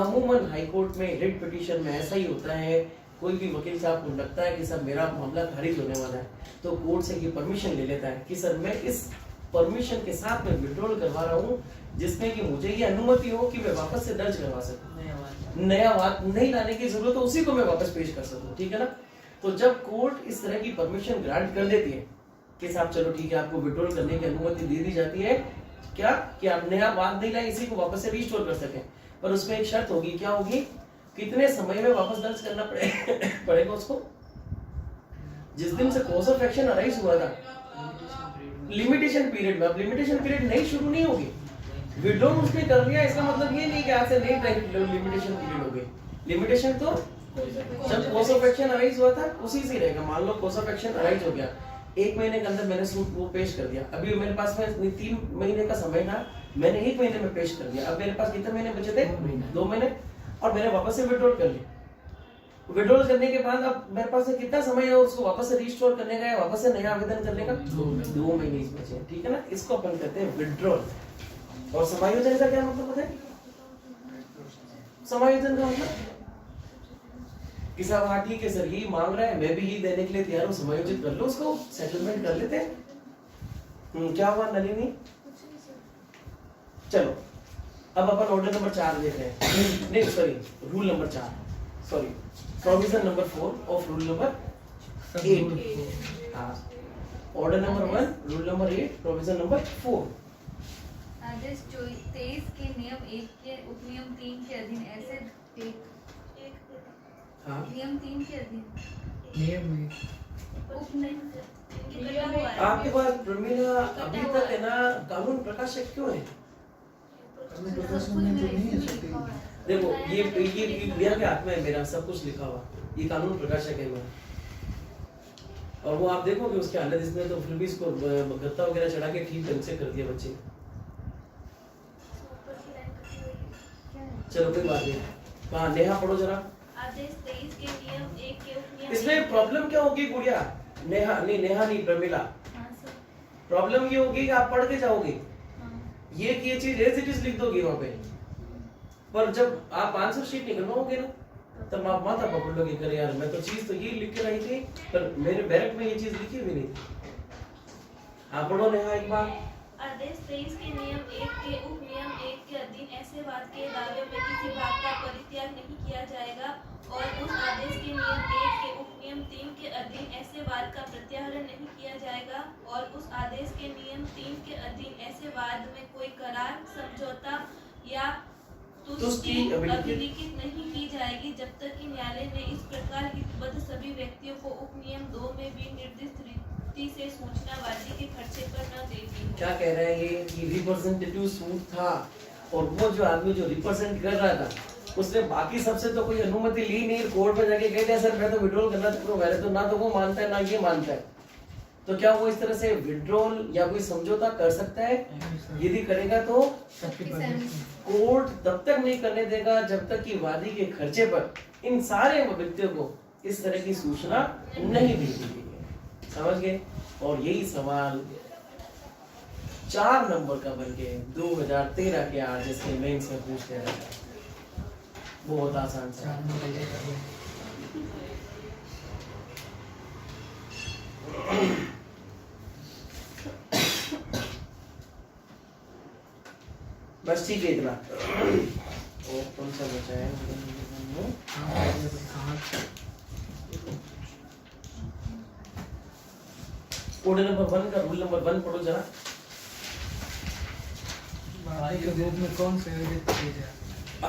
अमूमन हाई कोर्ट में रिट पिटीशन में ऐसा ही होता है। कोई भी वकील साहब को लगता है कि सर मेरा मामला खारिज होने वाला है तो कोर्ट से ये परमिशन ले लेता है कि सर मैं इस परमिशन के साथ में विड्रॉल करवा रहा हूँ जिसमें कि मुझे ये अनुमति हो कि मैं वापस से दर्ज करवा सकूं, नया वाद नहीं लाने की जरूरत हो, उसी को मैं वापस पेश कर सकूं। ठीक है ना? तो जब कोर्ट इस तरह की परमिशन ग्रांट कर देती है कि साहब चलो ठीक है आपको विड्रॉल करने की अनुमति दे दी जाती है, क्या कि आप नया वाद नहीं लाए, इसी को वापस से रिस्टोर कर सकें, पर उसमें एक शर्त होगी। क्या होगी? कितने समय में वापस दर्ज करना पड़ेगा उसको? जिस दिन से कॉज ऑफ एक्शन अराइज हुआ था लिमिटेशन पीरियड में। अब लिमिटेशन पीरियड नहीं शुरू नहीं होगी, विड्रॉल उसने कर लिया, इसका मतलब ये नहीं कि आज से नहीं लिमिटेशन पीरियड हो गई। लिमिटेशन तो जब कॉज ऑफ एक्शन अराइज हुआ था उसी से रहेगा। मान लो कॉज ऑफ एक्शन अराइज हो गया, 1 महीने के अंदर मैंने सूट वो पेश कर दिया, अभी मेरे पास में 3 महीने का समय था, मैंने 1 महीने में पेश कर दिया, अब मेरे पास कितने महीने बचे थे? 2 महीने, और मैंने वापस से विड्रॉल कर लिया। विड्रॉल करने के बाद अब मेरे पास कितना समय है उसको वापस से रिस्टोर करने का या वापस से नया आवेदन करने का? 2 महीने बचे हैं। ठीक है ना? इसको अपन कहते हैं विड्रॉल। और समायोजन का क्या मतलब होता है? समायोजन का मतलब कि साहब हाँ ठीक है सर यही मांग रहा है, मैं भी यही देने के लिए तैयार हूँ, समायोजित कर लो उसको, सेटलमेंट कर लेते हैं। क्या हुआ नलिनी? चलो अब अपन ऑर्डर नंबर 4 देते हैं। नहीं sorry, rule number 4, sorry provision number 4 of rule number 8। हाँ, order number 1, rule number 8, provision number 4। आदेश 23 के नियम 1 के उपनियम 3 के अधीन ऐसे हाँ नियम 3 के अधीन नियम आपके पास प्रमीला अभी तक है ना कानून प्रकाशक क्यों है? देखो ये गुड़िया के हाथ में है, मेरा सब कुछ लिखा हुआ, ये कानून प्रकाशक है मेरा। और वो आप देखोगे उसकी हालत इसमें तो फिर भी इसको गत्ता वगैरह चढ़ा के ठीक ढंग से कर दिया बच्चे। चलो कोई बात नहीं, हाँ नेहा पढ़ो जरा। आदेश 23 के नियम 1 के उपनियम इसमें प्रॉब्लम क्या होगी गुड़िया? नेहा नहीं प्रमीला, हाँ सर, प्रॉब्लम ये होगी कि आप पढ़ के जाओगे, हाँ ये चीज एज इट इज लिख दोगे वहां पे, पर जब आप आंसर शीट निकलवाओगे ना तब आप माथा पकड़ लोगे, करे यार मैं तो चीज तो ये लिख के रही थी पर मेरे बैरक में ये चीज लिखी हुई नहीं थी। आप पढ़ो नेहा एक बार। आदेश 23 के नियम 1 के उपनियम 1 के अधीन ऐसे वाद के दावे में किसी भाग का परित्याग नहीं किया जाएगा और उस आदेश के नियम 1 के उपनियम 3 के अधीन ऐसे वाद का प्रत्याहरण नहीं किया जाएगा और उस आदेश के नियम 3 के अधीन ऐसे वाद में कोई करार, समझौता या तुष्टि अभिलिखित नहीं की जाएगी जब तक कि न्यायालय ने इस प्रकार हितबद्ध सभी व्यक्तियों को उपनियम 2 में भी निर्दिष्ट युक्ति से सूचना वादी के खर्चे पर न देती हो। क्या कह रहा है ये कि रिप्रेजेंटेटिव सूट था और वो जो आदमी जो रिप्रेजेंट कर रहा था उसने बाकी सबसे तो कोई अनुमति ली नहीं, कोर्ट में जाके कह दिया सर मैं तो विड्रॉल करना चाहता हूँ, मैंने तो ना तो वो मानता है ना ये मानता है, तो क्या वो इस तरह से विड्रॉल या कोई समझौता कर सकता है? यदि करेगा तो कोर्ट तब तक नहीं करने देगा जब तक कि वादी के खर्चे पर इन सारे व्यक्तियों को इस तरह की सूचना नहीं दी गई है। समझ गए? और यही सवाल 4 नंबर का बन के 2013 के आज इसके मेंस में पूछते हैं। बहुत आसान सा। बस ठीक है इतना। और कौन सा बचा है? कोड नंबर 1 का रूल नंबर 1 पढ़ो जरा। वादी के रूप में कौन से आयोजित किए जाए?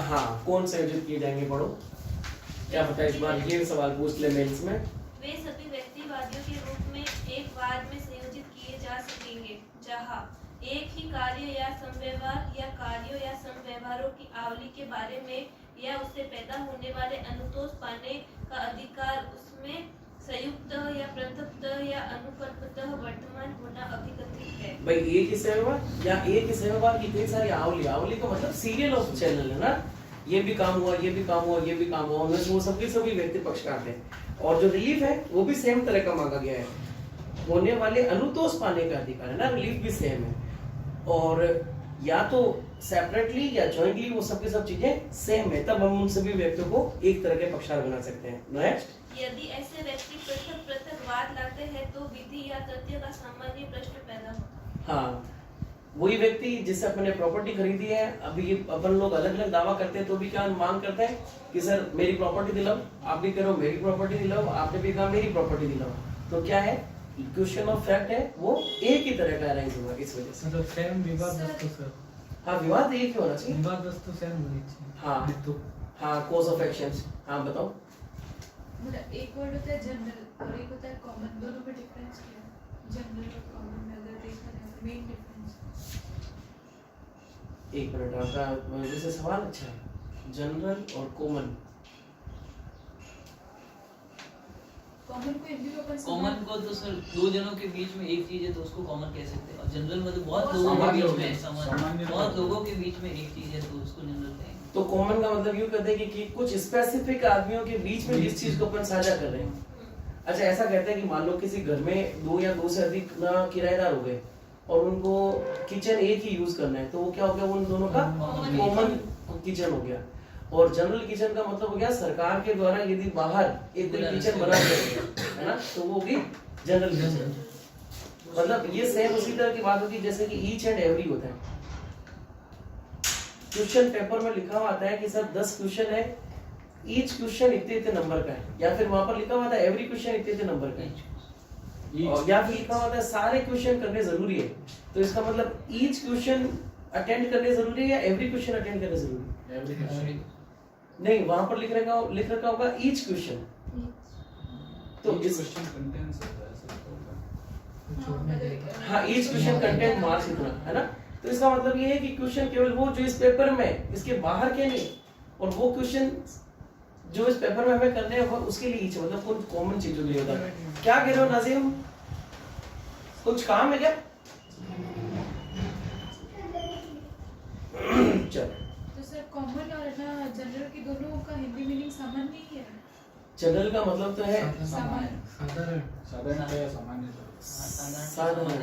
हाँ, कौन से आयोजित किए जाएंगे पढ़ो। क्या पता इस बार ये सवाल पूछ ले मेंस में। वे सभी व्यक्तिवादियों के रूप में एक वाद में संयोजित किए जा सकेंगे जहाँ एक ही कार्य या समव्यवहार या कार्यों या समव्यवहारों की आवली के बारे में या उससे पैदा होने वाले अनुतोष पाने का अधिकार उसमें संयुक्त या पृथकतः या अनुकल्पतः वर्तमान होना अभिकथित है। भाई एक ही सेवावार या एक ही सेवावार की कई सारी आवली का मतलब सीरियल ऑफ चैनल है ना। ये भी काम हुआ, ये भी काम हुआ, ये भी काम हुआ, उनमें वो सभी व्यक्ति पक्षकार थे। और जो रिलीफ है वो भी सेम तरह का मांगा गया है। होने वाले अनुतोष पाने का अधिकार है ना, रिलीफ भी सेम है। और या तो सेपरेटली या जॉइंटली वो सब चीजें सेम है, तब हम उन सभी व्यक्तियों को एक तरह के पक्षकार बना सकते हैं। नेक्स्ट, यदि ऐसे व्यक्ति पृथक पृथक वाद लाते हैं तो विधि या तथ्य का सामान्य प्रश्न पैदा होता है। हाँ, वही व्यक्ति जिससे अपने प्रॉपर्टी खरीदी है, अभी अपन लोग अलग अलग दावा करते हैं तो भी क्या मांग करते हैं कि सर मेरी प्रॉपर्टी दिलाओ, आप भी करो मेरी प्रॉपर्टी दिलाओ, आपने भी कहा मेरी प्रॉपर्टी दिलाओ। तो क्या है, इक्वेशन ऑफ फैक्ट है वो एक ही तरह का अरेंज हुआ इस वजह से। मतलब सेम विवाद वस्तु सर। हाँ, विवाद एक ही होना चाहिए। विवाद वस्तु सेम होनी चाहिए। हाँ तो हाँ, कोर्स ऑफ एक्शंस। हाँ बताओ। मतलब एक वर्ड होता है जनरल और एक होता है कॉमन, दोनों में डिफरेंस क्या है? जनरल और कॉमन में अगर देखा जाए मेन डिफरेंस। एक मिनट, आपका वैसे सवाल अच्छा है। जनरल और कॉमन, कॉमन को हिंदी में अपन कॉमन को तो सर दो जनों के बीच में एक चीज है तो उसको कॉमन कह सकते हैं, और जनरल मतलब बहुत लोगों के बीच में सामान्य, बहुत लोगों के बीच में एक चीज है तो उसको जनरल कहेंगे। तो कॉमन का मतलब यूं कहते हैं कि कुछ स्पेसिफिक आदमियों के बीच में जिस चीज को अपन साझा कर रहे हैं। अच्छा, ऐसा कहते हैं कि मान लो किसी घर में 2 या 2 से अधिक ना किराएदार हो गए और उनको किचन एक ही यूज करना है, तो वो क्या हो गया, उन दोनों का कॉमन किचन हो गया। और जनरल किचन का मतलब हो गया सरकार के द्वारा यदि बाहर एक कोई किचन बना दिया है ना, तो वो होगी जनरल किचन। मतलब ये सेम उसी तरह की बात होती है जैसे कि ईच एंड एवरी होता है। क्वेश्चन पेपर में लिखा हुआ आता है कि सर 10 क्वेश्चन है, ईच क्वेश्चन इतने इतने नंबर का है, या फिर वहां पर लिखा हुआ था एवरी क्वेश्चन इतने इतने नंबर का है, और या फिर लिखा हुआ था सारे क्वेश्चन करने जरूरी है। तो इसका मतलब ईच क्वेश्चन अटेंड करने जरूरी है या एवरी क्वेश्चन अटेंड करने जरूरी है? नहीं, वहां पर लिख रखा होगा ईच क्वेश्चन। तो इस क्वेश्चन कंटेंट्स होता है सर। हाँ, ईच क्वेश्चन कंटेंट मार्क्स इतना है ना। तो इसका मतलब ये है कि क्वेश्चन केवल वो जो इस पेपर में, इसके बाहर के नहीं, और वो क्वेश्चन जो इस पेपर में हमें करने हैं वो उसके लिए ईच, मतलब कुछ कॉमन चीजों के लिए होता है। क्या कह रहे हो नाजिम, कुछ काम है क्या? चल, तो सर कॉमन और ना जनरल की दोनों का हिंदी मीनिंग समान नहीं है। जनरल का मतलब तो है साधारण साधारण सामान्य। साधारण।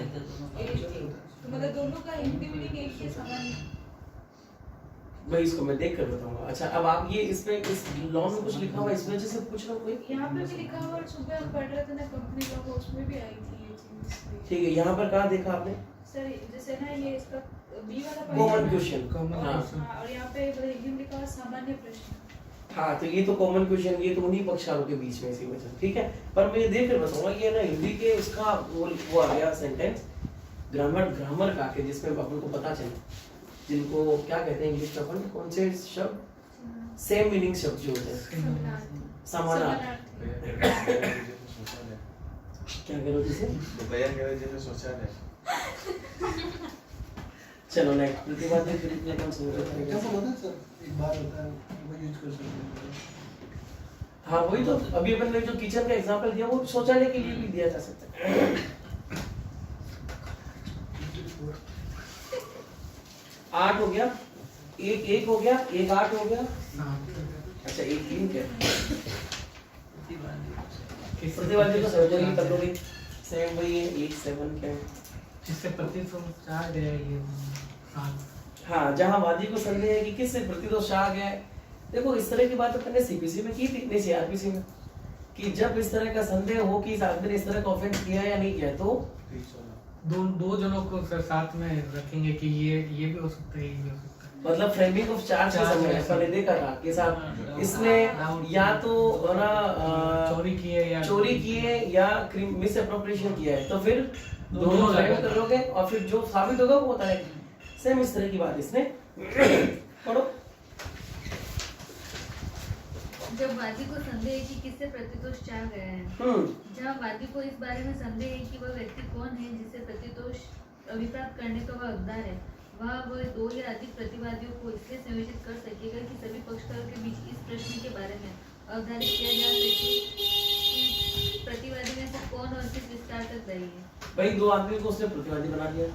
तो मतलब दोनों का हिंदी मीनिंग एक ही समान। भाई इसको मैं देख कर बताऊंगा। अच्छा, अब आप ये इसमें इस लॉ में कुछ लिखा हुआ है, इस वजह से पूछ रहा हूँ कोई। यहाँ पे भी लिखा हुआ, सुबह हम पढ़ रहे थे ना कंपनी लॉ को, उसमें भी आई थी ये चीज। ठीक है, यहाँ पर कहाँ देखा आपने? सर जैसे ना ये इसका बी वाला कॉमन क्वेश्चन। कॉमन हाँ हाँ, और यहाँ पे हिंदी में लिखा हुआ सामान्य प्रश्न। हाँ, तो ये तो कॉमन क्वेश्चन, ये तो उन्हीं पक्षकारों के बीच में इसी वजह। ठीक है, पर मैं ये देख कर बताऊंगा। ये ना हिंदी के उसका वो आ गया सेंटेंस ग्रामर का के, जिसमें अपन को पता चले जिनको क्या कहते हैं इंग्लिश में, अपन कौन से शब्द सेम मीनिंग शब्द जो होते हैं, समानार्थी। क्या करो जिसे दोपहर के बजे जैसे शौचालय। चलो नेक्स्ट प्रतिवादी विरुद्ध कौन सा क्या बोलते हैं सर, एक बार होता है वो यूज कर सकते हैं। हाँ वही तो अभी अपन ने जो किचन का एग्जांपल दिया वो शौचालय के लिए भी दिया जा सकता है। 8 हो गया, एक हो गया, एक 8 हो गया। अच्छा एक 3 क्या प्रतिवादी को सर्जरी कर लोगे सेम वही है 1 7 क्या जिससे प्रतीत हो आ गया ये 7। हाँ जहाँ वादी को संदेह है कि किससे प्रतिदोष आ गया है। देखो इस तरह की बात अपन ने सीपीसी में की थी, नहीं सीआरपीसी में, कि जब इस तरह का संदेह हो कि इस आदमी ने इस तरह का ऑफेंस किया या नहीं किया तो दो जनों को सर साथ में रखेंगे कि ये भी हो सकता है, ये भी हो सकता है। मतलब फ्रेमिंग ऑफ चार्ज के समय अपन ने देखा था कि साहब इसने या तो ना चोरी की है या मिस अप्रोप्रिएशन किया है, तो फिर दोनों फ्रेम कर लोगे और फिर जो साबित होगा वो होता है। सेम इस तरह की बात इसने पढ़ो। जब वादी को संदेह है कि किससे प्रतिदोष चाह गया है, जहाँ वादी को इस बारे में संदेह है कि वह व्यक्ति कौन है जिससे प्रतिदोष अभिप्राप्त करने का वह हकदार है, वह 2 या अधिक प्रतिवादियों को इसलिए संयोजित कर सकेगा कि सभी पक्षकारों के बीच इस प्रश्न के बारे में अवधारित किया जा सके कि प्रतिवादी में से कौन और किस विस्तार तक रही है। भाई 2 आदमी को उसने प्रतिवादी बना दिया,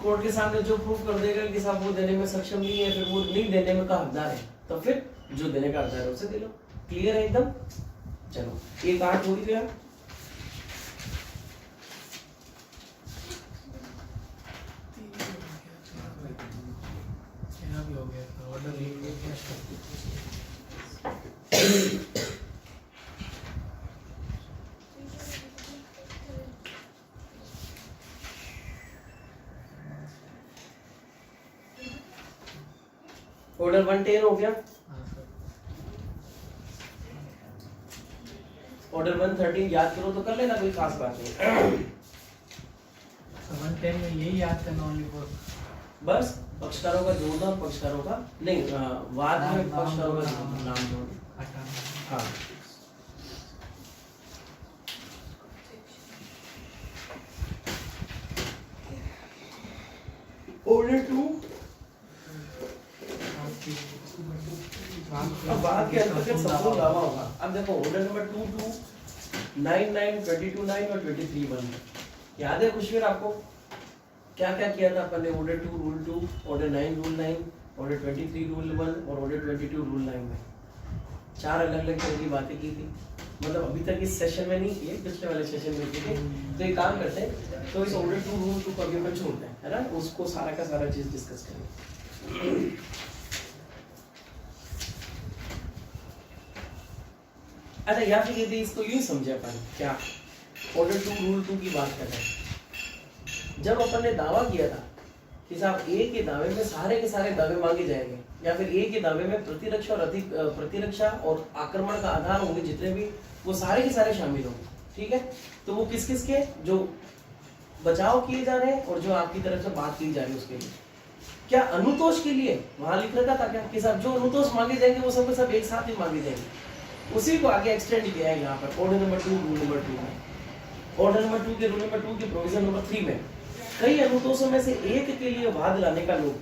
कोर्ट के सामने जो प्रूफ कर देगा कि साहब वो देने में सक्षम नहीं है, फिर वो नहीं देने में का हकदार है, तो फिर जो देने का हकदार है उसे दे लो। क्लियर है एकदम। चलो एक 8 हो गया। भी हो गया ऑर्डर लिख के ऑर्डर 110 हो गया। ऑर्डर 113 याद करो तो कर लेना, कोई खास बात नहीं। 110 में यही याद करना ओनली फॉर बस पक्षकारों का जोड़ना और पक्षकारों का नहीं वाद में पक्षकारों का नाम जोड़ना। हाँ ऑर्डर 2 अब बात के अंतर्गत संपूर्ण दावा होगा। अब देखो ऑर्डर नंबर 2 9 9 22 9 और 23 1 याद है खुशवीर आपको क्या क्या किया था अपन ने? Order 2 rule 2, order 9 rule 9, order 23 rule 1 और ऑर्डर 22 रूल 9 में 4 अलग अलग तरह की बातें की थी। मतलब अभी तक इस सेशन में नहीं किए, पिछले वाले सेशन में किए। तो एक काम करते हैं, तो इस ऑर्डर 2 रूल 2 को अभी अपन छोड़ते हैं, है ना, उसको सारा का सारा चीज डिस्कस करेंगे। अच्छा या फिर यदि इसको यूं समझे अपन, क्या ऑर्डर 2 रूल 2 की बात कर रहे हैं। जब अपन ने दावा किया था कि साहब ए के दावे में सारे के सारे दावे मांगे जाएंगे, या फिर ए के दावे में प्रतिरक्षा और प्रतिरक्षा और आक्रमण का आधार होंगे जितने भी, वो सारे के सारे शामिल होंगे, ठीक है। तो वो किस किस के, जो बचाव किए जा रहे हैं और जो आपकी तरफ से बात की जा रही है उसके लिए। क्या अनुतोष के लिए वहां लिख रखा था क्या कि साहब जो अनुतोष मांगे जाएंगे वो सब सब एक साथ ही मांगे जाएंगे, उसी को आगे एक्सटेंड किया है यहाँ पर ऑर्डर नंबर 2 रूल नंबर 2 में। ऑर्डर नंबर 2 के रूल नंबर 2 के प्रोविजन नंबर 3 में कई अनुतोषों में से एक के लिए वाद लाने का लोग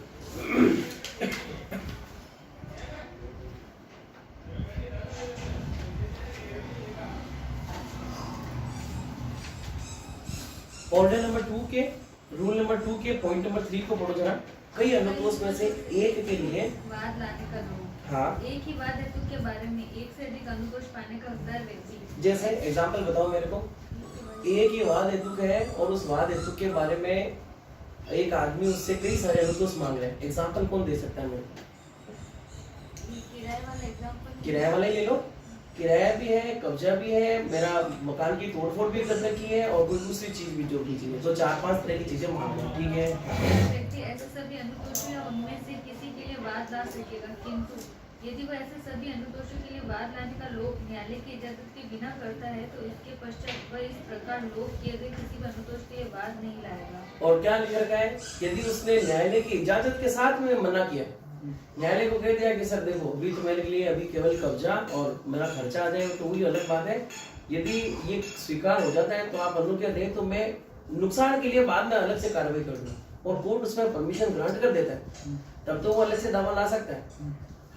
ऑर्डर नंबर 2 के रूल नंबर 2 के पॉइंट नंबर 3 को पढ़ो जरा। कई अनुतोष में से एक के लिए वाद लाने का लोग, हाँ, एक ही वाद हेतु के बारे में एक से अधिक अनुतोष पाने का हकदार व्यक्ति। जैसे एग्जांपल बताओ मेरे को। एक ही वाद हेतु है और उस वाद हेतु के बारे में एक आदमी उससे कई सारे अनुतोष मांग रहे हैं। एग्जांपल कौन दे सकता है मेरे को? किराए वाला एग्जांपल, किराया वाला ही ले लो। किराया भी है, कब्जा भी है, मेरा मकान की तोड़फोड़ भी कर रखी है और कोई दूसरी चीज भी जो की चीजें, तो 4-5 तरह की चीजें मांग रहे हैं, ठीक है। व्यक्ति ऐसे सभी अनुतोषों या उनमें से किसी के लिए वाद ला सकेगा, किंतु यदि वह ऐसे सभी अनुतोषों के लिए वाद लाने का लोक न्यायालय की इजाजत के बिना करता है तो इसके पश्चात वह इस प्रकार लोक किए गए किसी भी अनुतोष के लिए वाद नहीं लाएगा। और क्या लिख रखा है? यदि उसने न्यायालय की इजाजत के साथ में मना किया, न्यायालय को कह दिया कि सर देखो अभी तो मेरे लिए अभी केवल कब्जा और मेरा खर्चा आ जाएगा, तो वही अलग बात है, यदि ये स्वीकार हो जाता है तो आप अनुज्ञा दें, तो मैं नुकसान के लिए बाद में अलग से कार्रवाई करूंगा, और कोर्ट उसमें परमिशन ग्रांट कर देता है तब तो वो अलग से दावा ला सकता है।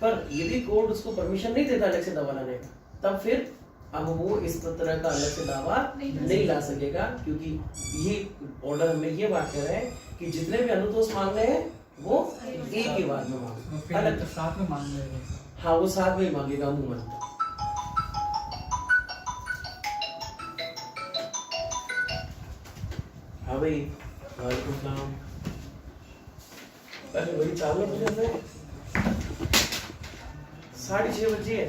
पर यदि कोर्ट उसको परमिशन नहीं देता अलग से दावा लाने का, तब फिर अब वो इस तरह का अलग से दावा नहीं ला सकेगा, क्योंकि ये ऑर्डर में ये बात कर रहे हैं कि जितने भी अनुतोष मांग रहे हैं वो एक ही बार में मांगे, अलग साथ में मांग रहे हैं। हाँ वो साथ में ही मांगेगा अमूमन। हाँ भाई, वालेकुम सलाम। अरे वही 4 बजे से 6:30 बजे है,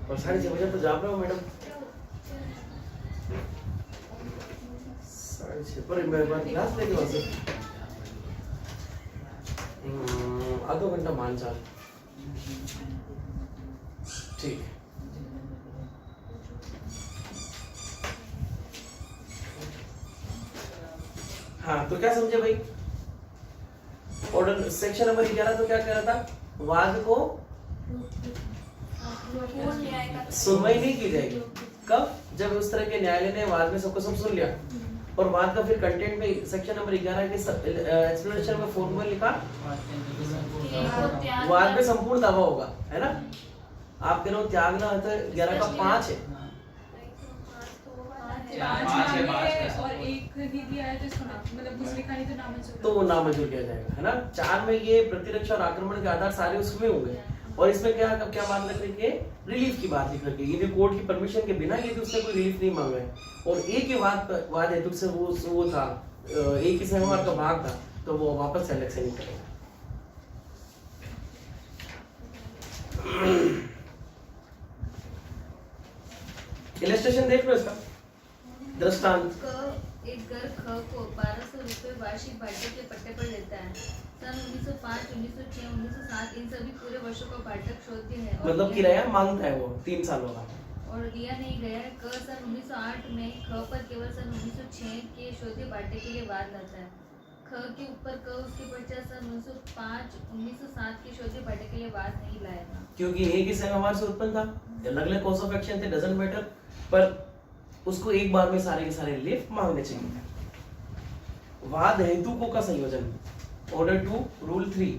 और 6:30 बजे तो जा रहे हो मैडम? 6:30 पर मेरे पास क्लास लेके वहां से आधा घंटा मान चाल, ठीक है। हाँ तो क्या समझे भाई, ऑर्डर सेक्शन नंबर 11 तो क्या कह रहा था, वाद को सुनवाई नहीं की जाएगी। कब? जब उस तरह के न्यायालय ने वाद में सबको सब सुन लिया, और वाद का फिर कंटेंट में सेक्शन नंबर 11 के एक्सप्लेनेशन में फॉर्मूला लिखा, वाद में संपूर्ण दावा होगा, है ना? आप कह रहे हो त्याग ना तो 11 का 5 है, और एक नहीं दिया है तो इसको मतलब कुछ लिखा नहीं तो नामंजूर, तो वो नामंजूर किया जाएगा, है ना? 4 में ये प्रतिरक्षा और आक्रमण के आधार सारे उसमें होंगे, और इसमें क्या बात लिख रही है, रिलीफ की बात लिख रही है, ये कोर्ट की परमिशन के बिना ये उसने कोई रिलीफ नहीं मांगा है, और एक ही वाद हेतु से वो था, एक ही सहमत का भाग था, तो वो वापस से इलेक्शन नहीं करेगा। इलस्ट्रेशन देख लो इसका दृष्टांत। एक घर ख को 1200 रुपए वार्षिक भाटक के पट्टे पर देता है। सन 1905, 1906, 1907 इन सभी पूरे वर्षों का भाटक शोध्य है, मतलब किराया मांगता है वो 3 सालों का, और दिया नहीं गया है। क सन 1908 में ख पर केवल सन 1906 के शोध्य भाटे के लिए वाद लाता है। ख के ऊपर क उसके पश्चात सन 1905, 1907 के शोध्य भाटे के लिए वाद नहीं लाएगा, क्योंकि एक ही संगवार से उत्पन्न था, अलग अलग कॉज ऑफ एक्शन थे, डजंट मैटर, पर उसको एक बार में सारे के सारे रिलीफ मांगने चाहिए। वाद हेतुकों का संयोजन, ऑर्डर 2 रूल 3।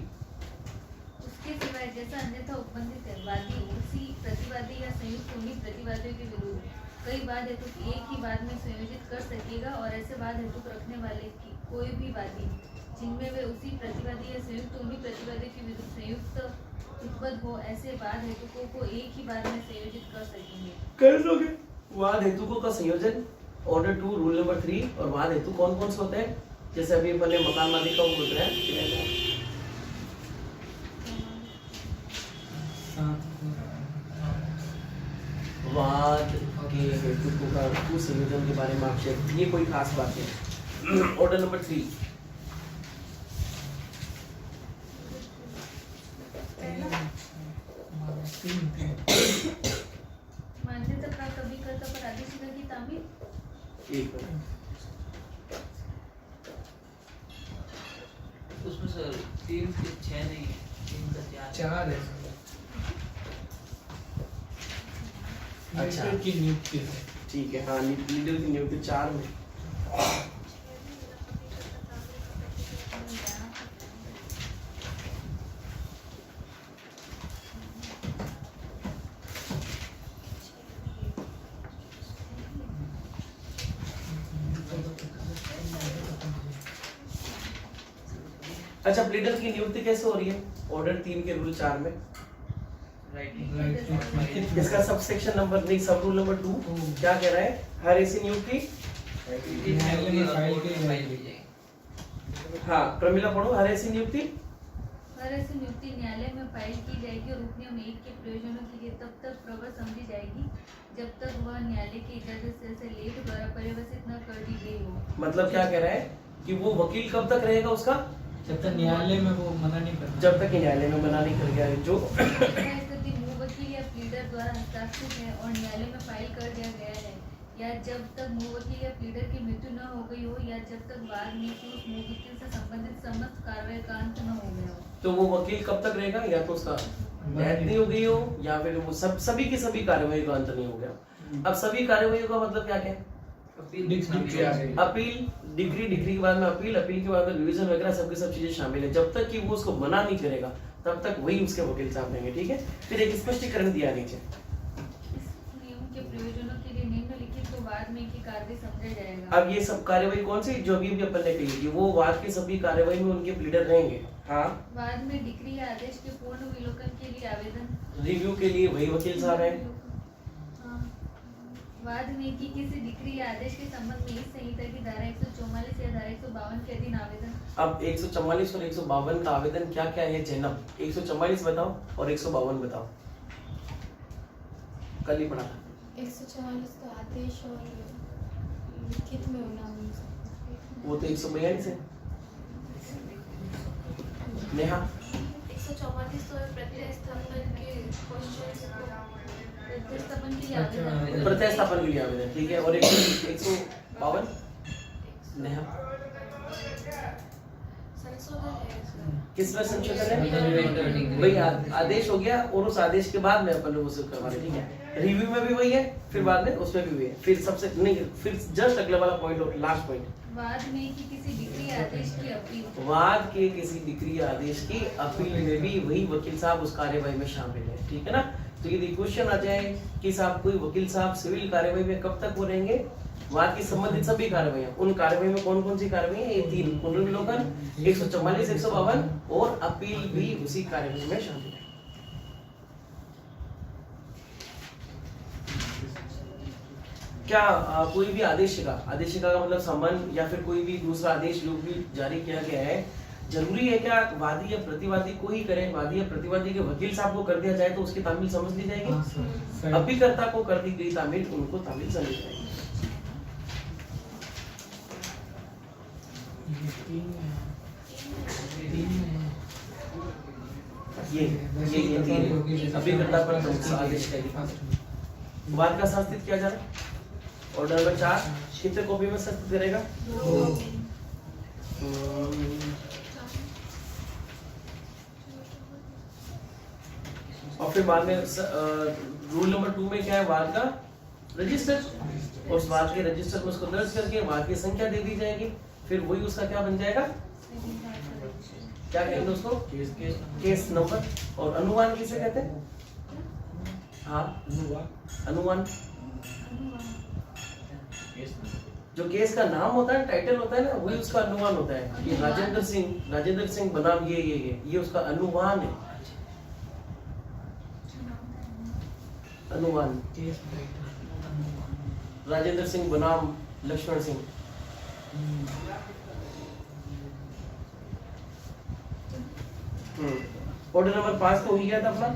उसके सिवाय जैसा अन्यथा उपबंधित है, वादी उसी प्रतिवादी या संयुक्त उन्हीं प्रतिवादियों के विरुद्ध कई वाद हेतु एक ही वाद में संयोजित कर सकेगा, और ऐसे वाद हेतु रखने वाले की कोई भी वादी जिनमें वे उसी प्रतिवादी या संयुक्त उन्हीं प्रतिवादियों के विरुद्ध संयुक्त उपबद्ध हो, ऐसे वाद हेतुकों को एक ही बार में संयोजित कर सकेंगे। कर लोगे वाद हेतुकों का संयोजन, ऑर्डर 2 रूल नंबर 3। और वाद हेतु कौन कौन से होते हैं, जैसे अभी अपने मकान मालिक का बोल रहे हैं, वाद के हेतुकों का संयोजन के बारे में आक्षेप, ये कोई खास बात है। ऑर्डर नंबर 3, मान्यता प्राप्त अभिकर्ता पर आदेशिका की तामील। एक मिनट, उसमें सर 3 से 6 नहीं है, 3 का 4 है। अच्छा लीडर की नियुक्ति है, ठीक है। हाँ, लीडर की नियुक्ति 4 में। अच्छा, प्लीडर की नियुक्ति कैसे हो रही है, ऑर्डर 3 के रूल 4 में। इसका सब सेक्शन नंबर नहीं, सब रूल नंबर 2 क्या कह रहा है, हर ऐसी नियुक्ति, न्यायालय में फाइल की जाएगी। हाँ प्रमिला पढ़ो, हर ऐसी नियुक्ति, हर ऐसी नियुक्ति न्यायालय में फाइल की जाएगी और उपनियम 1 के प्रयोजनों के लिए तब तक प्रवर समझी जाएगी जब तक वह न्यायालय की इजाजत से लेख द्वारा पर्यवसित न कर दी गई हो। मतलब क्या कह रहा है कि वो वकील कब तक रहेगा उसका, जब तक न्यायालय में वो मना नहीं करता, जब तक न्यायालय में मना नहीं कर गया है। जो स्थिति मूल वकील या प्लीडर द्वारा हस्ताक्षरित है और न्यायालय में फाइल कर दिया गया है, या जब तक मूल वकील या प्लीडर की मृत्यु न हो गई हो, या जब तक वाद में कि उस मूल वकील से संबंधित समस्त कार्रवाई का अंत न हो गया हो। तो वो वकील कब तक रहेगा, या तो उसका डेथ नहीं हो गई हो या फिर वो सभी की सभी कार्यवाही का अंत नहीं हो गया। अब सभी कार्यवाही का मतलब क्या है? अपील, डिग्री के बाद में अपील के बाद में रिवीजन वगैरह सब चीजें शामिल है। जब तक कि वो उसको मना नहीं करेगा तब तक वही उसके वकील साहब रहेंगे, ठीक है। फिर एक स्पष्टीकरण दिया नीचे, नियम के प्रयोजनों के लिए निम्नलिखित को वाद में की कार्रवाई समझा जाएगा। अब ये सब कार्यवाही कौन सी जो अभी अपन ने कही थी, वो वाद की सभी कार्यवाही में उनके प्लीडर रहेंगे। हाँ, वाद में डिग्री या आदेश के पूर्ण विलोकन के लिए आवेदन रिव्यू के लिए वही वकील साहब है। हाँ। वाद में कि किसी डिग्री या आदेश के संबंध में इस संहिता की धारा 144 या धारा 152 के अधीन आवेदन। अब 144 और 152 का आवेदन क्या क्या है जैनब? 144 बताओ और 152 बताओ, कल ही पढ़ा था। 144 का आदेश और लिखित में होना, वो तो 142 है। नेहा 144 तो प्रत्यय स्थापन के क्वेश्चंस प्रतिस्थापन के लिए आवेदन। प्रतिस्थापन के लिए आवेदन, ठीक है। और 152 नेहा संशोधन है इसमें। किसमें संशोधन है? वही आदेश हो गया और उस आदेश के बाद में अपन लोग उसे करवा रहे, ठीक है। रिव्यू में भी वही है, फिर बाद में उसमें भी वही है, फिर सबसे नहीं, फिर जस्ट अगले वाला पॉइंट और लास्ट पॉइंट, वाद में कि किसी डिग्री या आदेश की अपील। वाद के किसी डिग्री या आदेश की अपील में भी वही वकील साहब उस कार्यवाही में शामिल है, ठीक है ना। तो यदि क्वेश्चन आ जाए कि साहब कोई वकील साहब सिविल कार्यवाही में कब तक वो रहेंगे, वाद की संबंधित सभी कार्यवाही, उन कार्यवाही में कौन कौन सी कार्यवाही है? ये 3, पुनर्विलोकन, 144, 152 और अपील भी उसी कार्यवाही में शामिल है। क्या कोई भी आदेशिका का मतलब सम्मान या फिर कोई भी दूसरा आदेश जो भी जारी किया गया है, जरूरी है क्या वादी या प्रतिवादी को ही करे? वादी या प्रतिवादी के वकील साहब को कर दिया जाए तो उसकी तामील समझ ली जाएगी। अभिकर्ता को कर दी गई तामील उनको तामील समझ जाएगी। ये तीन अभिकर्ता पर आदेश का वाद का शास्त्रित किया जा रहा है। ऑर्डर नंबर 4 कितने कॉपी में शास्त्रित करेगा? 2। और फिर बाद में रूल नंबर 2 में क्या है? वाद का रजिस्टर, और उस वाद के रजिस्टर में उसको दर्ज करके वाद की संख्या दे दी जाएगी। फिर वही उसका क्या बन जाएगा? क्या कहते हैं उसको? Case number. और अनुमान किसे कहते हैं? हाँ, अनुमान। जो केस का नाम होता है, टाइटल होता है ना, वही उसका अनुमान होता है। कि राजेंद्र सिंह बनाम ये उसका अनुमान है। अनुमान, राजेंद्र सिंह बनाम लक्ष्मण सिंह। ऑर्डर नंबर 5 तो हो गया था अपना।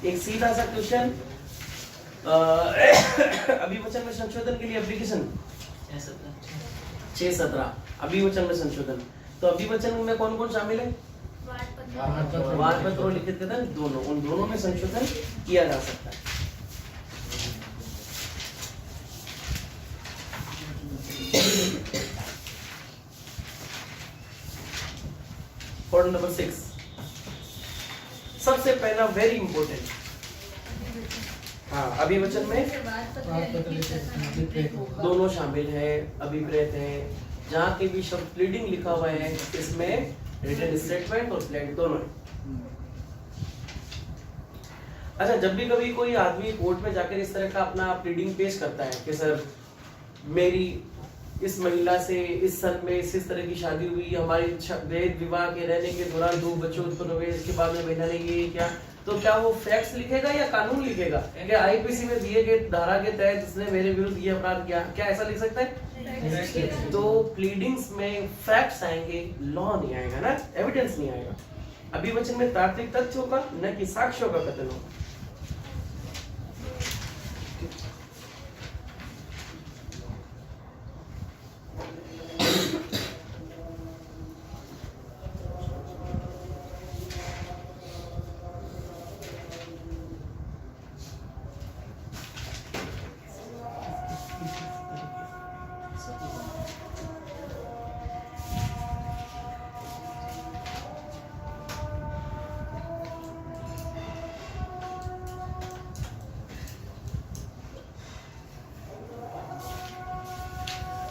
एक सीधा सा क्वेश्चन, अभिवचन में संशोधन के लिए एप्लीकेशन 617 अभिवचन में संशोधन। तो अभिवचन में कौन कौन शामिल है? वाद पत्र और लिखित कथन दोनों, उन दोनों में संशोधन किया जा सकता है। ऑर्डर नंबर 6 सबसे पहला वेरी इंपॉर्टेंट, हाँ, अभिवचन में दोनों शामिल है, अभिप्रेत है। जहाँ के भी शब्द प्लीडिंग लिखा हुआ है इसमें रिटन स्टेटमेंट और प्लेड दोनों है। अच्छा, जब भी कभी कोई आदमी कोर्ट में जाकर इस तरह का अपना प्लीडिंग पेश करता है कि सर मेरी इस महिला से इस सन में इस तरह की शादी हुई, हमारी वेद विवाह के रहने के दौरान 2 बच्चे उत्पन्न हुए, इसके बाद में महिला ने ये क्या, तो क्या वो फैक्ट्स लिखेगा या कानून लिखेगा कि आईपीसी में दिए गए धारा के तहत इसने मेरे विरुद्ध ये अपराध किया? क्या ऐसा लिख सकता है? तो प्लीडिंग्स में फैक्ट्स आएंगे, लॉ नहीं आएगा ना, एविडेंस नहीं आएगा। अभिवचन में तार्किक तथ्य होगा, न कि साक्ष्यों का कथन होगा।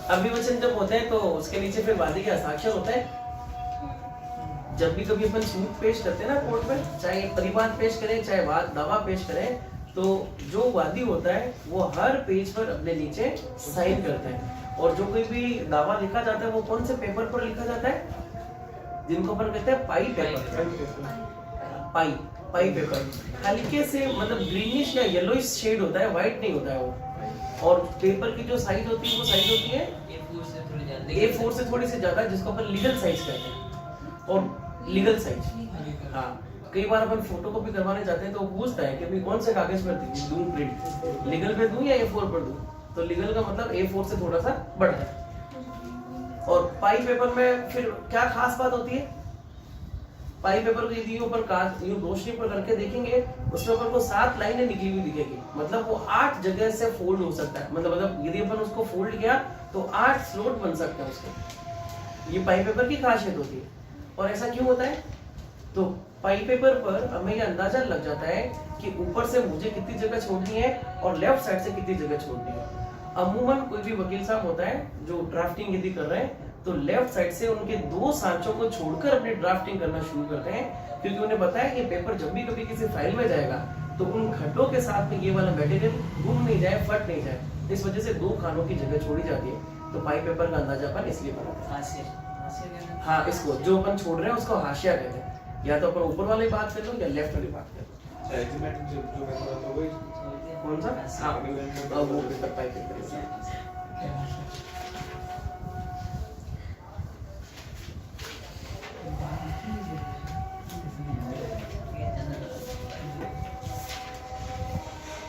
अभिवचन जब होते हैं तो उसके नीचे फिर वादी का हस्ताक्षर होता है। जब भी कभी अपन सबूत पेश करते हैं ना कोर्ट में, चाहे परिवाद पेश करें चाहे दावा पेश करें, तो जो वादी होता है वो हर पेज पर अपने नीचे साइन करता है। और जो कोई भी दावा लिखा जाता है वो कौन से पेपर पर लिखा जाता है, जिनको अपन कहते हैं पाई पेपर। पाई पेपर हल्के से मतलब ग्रीनिश या येलोइश शेड होता है, व्हाइट नहीं होता है वो। और पेपर की जो साइज होती है वो साइज होती है A4 से थोड़ी सी ज्यादा, जिसको अपन लीगल साइज कहते हैं। और लीगल साइज, हाँ, कई बार अपन फोटो कॉपी करवाने जाते हैं तो वो पूछता है कि भाई कौन से कागज पर दूं प्रिंट, लीगल पे दूं या A4 पर दूं। तो लीगल का मतलब A4 से थोड़ा सा बड़ा है। और पाई पेपर में फिर क्या खास बात होती है, पाई पेपर को यदि ऊपर रोशनी पर करके देखेंगे उसमें अपन को 7 लाइनें निकली हुई दिखेगी। मतलब वो 8 जगह से फोल्ड हो सकता है। मतलब यदि अपन उसको फोल्ड किया तो 8 स्लॉट बन सकते हैं उसके। ये पाई पेपर की खासियत होती है। और ऐसा क्यों होता है, तो पाई पेपर पर हमें ये अंदाजा लग जाता है कि ऊपर से मुझे कितनी जगह छोड़नी है और लेफ्ट साइड से कितनी जगह छोड़नी है। अमूमन कोई भी वकील साहब होता है जो ड्राफ्टिंग यदि कर रहे हैं तो लेफ्ट साइड से उनके 2 सांचों को छोड़कर अपनी ड्राफ्टिंग करना शुरू करते हैं, क्योंकि उन्हें पता है कि पेपर जब भी कभी किसी फाइल में जाएगा तो उन घटों के साथ में ये वाला मटेरियल घूम नहीं जाए, फट नहीं जाए। इस वजह से 2 खानों की जगह छोड़ी जाती है। तो पाई पेपर का अंदाजा अपन इसलिए बनाते हैं। हाँ, इसको जो अपन छोड़ रहे हैं उसको हाशिया कहते हैं। या तो अपन ऊपर वाली बात कर लो या लेफ्ट वाली बात कर लो। कौन सा? हाँ, वो पेपर पाई पेपर।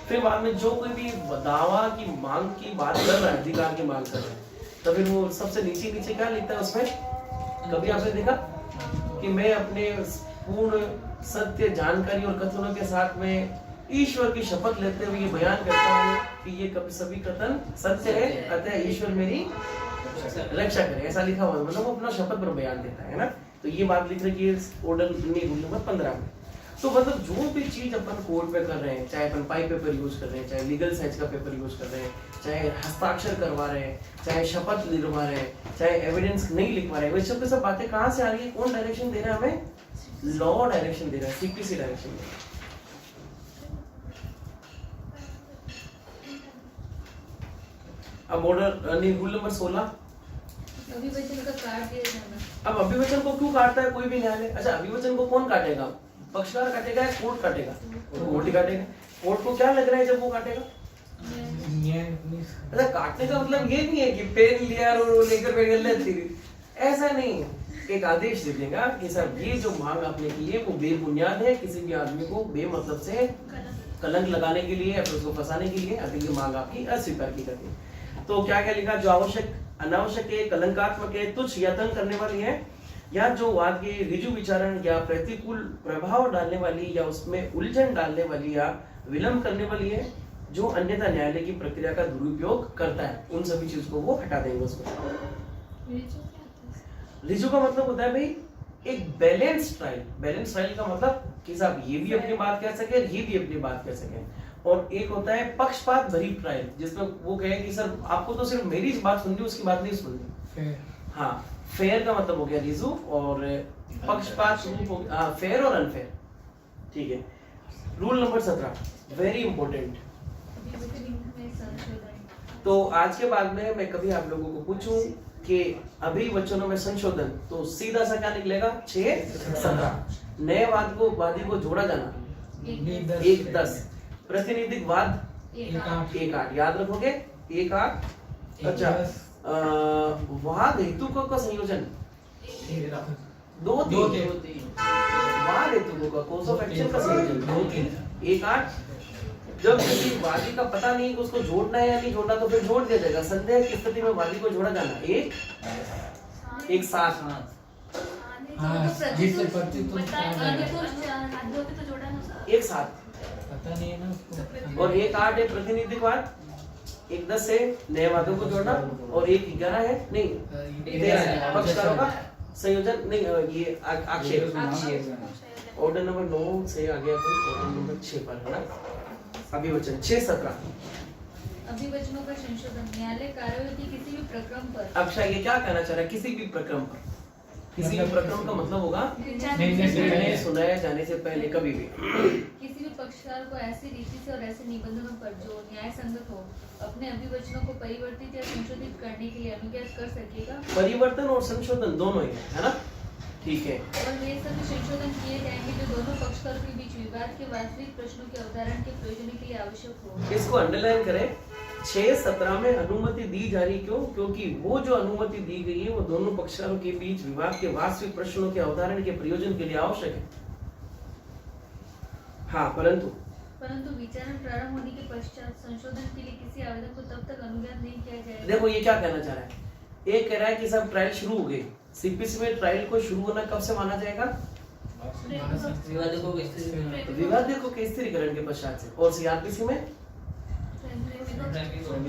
फिर बाद में जो कोई भी दावा की मांग की बात कर रहा है, अधिकार की मांग कर रहा है, तो फिर वो सबसे नीचे क्या लिखता है उसमें? कभी आपने देखा कि मैं अपने पूर्ण सत्य जानकारी और कथनों के साथ में ईश्वर की शपथ लेते हुए ये बयान करता हूँ कि ये कभी सभी कथन सत्य है, अतः ईश्वर मेरी रक्षा करे, ऐसा लिखा हुआ है। मतलब वो अपना शपथ पर बयान देता है ना। तो ये बात लिख रही है ऑर्डर रूल नंबर 15 में। तो मतलब जो भी चीज अपन कोर्ट पे कर रहे हैं, चाहे अपन पाई पेपर यूज कर रहे हैं, चाहे लीगल साइज का पेपर यूज कर रहे हैं, चाहे हस्ताक्षर करवा रहे हैं, चाहे शपथ लिखवा रहे हैं, चाहे एविडेंस नहीं लिखवा रहे हैं, वो सब बातें कहाँ से आ रही है? कौन डायरेक्शन दे रहा है हमें? लॉ डायरेक्शन दे रहा है, सीपीसी डायरेक्शन दे रहा है। अब ऑर्डर रूल नंबर 16, अभिवचन का काट दिया जाना। अब अभिवचन को क्यों काटता है कोई भी न्यायालय? अच्छा, अभिवचन को कौन काटेगा? पक्षकार काटेगा या कोर्ट काटेगा? कोर्ट ही काटेगा। कोर्ट को क्या लग रहा है जब वो काटेगा? अच्छा, काटने का मतलब ये नहीं है कि पेन लिया और वो लेकर बैठ गए, ऐसा नहीं। एक आदेश दे देगा कि सर ये जो मांग आपने की है वो बेबुनियाद है, किसी भी आदमी को बेमतलब से कलंक लगाने के लिए या फिर उसको फंसाने के लिए अभी ये मांग आपकी अस्वीकार की जाती है। तो क्या क्या लिखा? जो आवश्यक, अनावश्यक है, कलंकात्मक है, तुच्छ या तंग करने वाली है, या जो वाद के रिजु विचारण या प्रतिकूल प्रभाव डालने वाली या उसमें उलझन डालने वाली या विलंब करने वाली है, जो अन्यथा न्यायालय की प्रक्रिया का दुरुपयोग करता है, उन सभी चीज को वो हटा देंगे उसमें। रिजु का मतलब होता है भाई एक बैलेंस ट्रायल। बैलेंस ट्रायल का मतलब कि साहब ये भी अपनी बात कह सके, ये भी अपनी बात कह सके। और एक होता है पक्षपात भरी ट्रायल, जिसमें वो कहे कि सर आपको तो सिर्फ मेरी बात सुननी, उसकी बात नहीं सुननी। हाँ, फेयर का मतलब हो गया रिजु, और पक्षपात रूप हो गया फेयर और अनफेयर। ठीक है। Rule number 17 very important. तो आज के बाद में मैं कभी आप लोगों को पूछूं कि अभिवचनों में संशोधन, तो सीधा सा क्या निकलेगा? 6-17। नए वादी को जोड़ा जाना 1-10। प्रतिनिधिक वाद 1-8। याद रखोगे 1-8। अच्छा, वाद हेतुकों का संयोजन 2-3। वाद हेतुकों का कोर्स ऑफ एक्शन का संयोजन 2-3। 1-8। जब किसी वादी का पता नहीं कि उसको जोड़ना है या नहीं जोड़ना, तो फिर जोड़ दिया जाएगा। संदेह की स्थिति में वादी को जोड़ा जाना 1-7। एक साथ पता नहीं है ना उसको। और 1-8 है प्रतिनिधिक वाद, 1-10 से नए वादों को जोड़ना, और 1-11 है नहीं 13 पक्षकारों का संयोजन नहीं, ये आक्षेप। ऑर्डर नंबर 9 से आगे अपन ऑर्डर नंबर 6 पर है ना। अभिवचन 6-17। अभिवचनों का संशोधन न्यायालय कार्यवाही के किसी भी प्रक्रम पर। अक्षय ये क्या कहना चाह रहा है? किसी भी प्रक्रम पर, किसी भी प्रक्रम का मतलब होगा निर्णय सुनाया जाने से पहले कभी भी किसी भी पक्षकार को ऐसी रीति से और ऐसे निबंधनों पर जो न्याय संगत हो अपने अभिवचनों को परिवर्तित या संशोधित करने के लिए अनुज्ञा कर सकेगा। परिवर्तन और संशोधन दोनों ही है ना? ठीक है। और वे सभी संशोधन किए जाएंगे जो दोनों पक्षकारों के बीच विवाद के वास्तविक प्रश्नों के अवधारण के प्रयोजन के लिए आवश्यक हो। इसको अंडरलाइन करें। 6:17 में अनुमति दी जा रही, क्यों? क्योंकि वो जो अनुमति दी गई है वो दोनों पक्षकारों के बीच विवाद के वास्तविक प्रश्नों के अवधारण के प्रयोजन के लिए आवश्यक है। हाँ, परंतु विचारण प्रारंभ होने के पश्चात संशोधन के लिए किसी आवेदन को तब तक अनुज्ञात नहीं किया जाएगा। देखो ये क्या कहना चाह रहा है? एक कह रहा है कि सब ट्रायल शुरू हो गए, सीपीसी में ट्रायल को शुरू होना कब से माना जाएगा? विवादों के स्थिरीकरण के पश्चात से। और सीआरपीसी में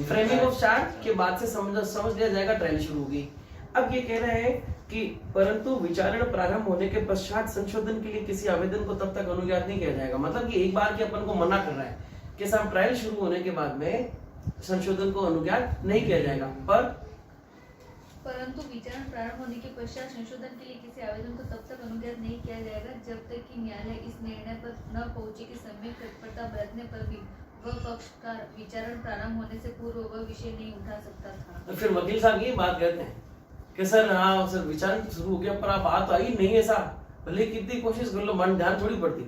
फ्रेमिंग ऑफ चार्ज के बाद से समझ लिया जाएगा ट्रायल शुरू होगी। अब ये कह रहे हैं कि परंतु विचारण प्रारंभ होने के पश्चात संशोधन के लिए किसी आवेदन को तब तक अनुज्ञात नहीं किया जाएगा। मतलब कि एक बार के अपन को मना कर रहा है कि सब ट्रायल शुरू होने के बाद में संशोधन को अनुज्ञात नहीं किया जाएगा। परंतु विचारण प्रारंभ होने के पश्चात संशोधन के लिए किसी आवेदन को तब तक अनुज्ञात नहीं किया जाएगा जब तक कि न्यायालय इस निर्णय पर न पहुंचे कि सम्यक तत्परता बरतने पर भी वह पक्षकार विचारण प्रारंभ होने से पूर्व वह विषय नहीं उठा सकता था। तो फिर वकील साहब ये बात कहते हैं कि सर हाँ सर विचारण शुरू हो गया पर आप बात आई नहीं है साहब, भले कितनी कोशिश कर लो मन ध्यान थोड़ी पड़ती।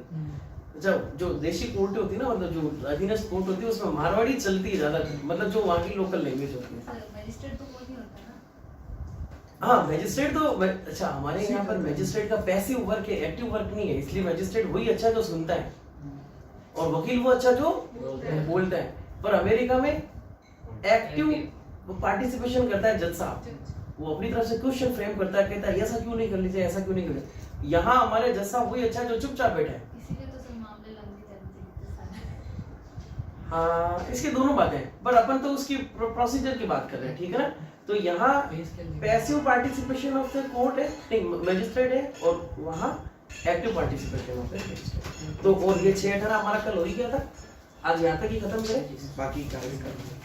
जब जो देशी कोर्ट होती है ना, मतलब जो अधीनस्थ कोर्ट होती है उसमें मारवाड़ी चलती है ज्यादा, मतलब जो वहाँ की लोकल लैंग्वेज होती है। मजिस्ट्रेट तो कोई नहीं होता ना। हाँ मैजिस्ट्रेट तो अच्छा, हमारे यहाँ पर मैजिस्ट्रेट का पैसिव वर्क है, एक्टिव वर्क नहीं है, इसलिए मैजिस्ट्रेट वही अच्छा जो सुनता है और वकील वो अच्छा जो बोलता है। पर अमेरिका में एक्टिव पार्टिसिपेशन करता है जज साहब, वो अपनी तरफ से क्वेश्चन फ्रेम करता है, कहता है ऐसा क्यों नहीं कर लीजिए, ऐसा क्यों नहीं कर लीजिए। यहाँ हमारे जज साहब वही अच्छा जो चुपचाप बैठा है। इसीलिए तो सब मामले लंबे चलते हैं। हाँ, इसकी दोनों बातें हैं, पर अपन तो उसकी प्रोसीजर की बात कर रहे हैं, ठीक है ना। तो यहाँ passive participation of the court है, नहीं मैजिस्ट्रेट है, और वहाँ active participation of the magistrate. तो और ये 6:18 हमारा कल हो ही गया था, आज यहाँ तक ही खत्म करें, बाकी कार्य करेंगे।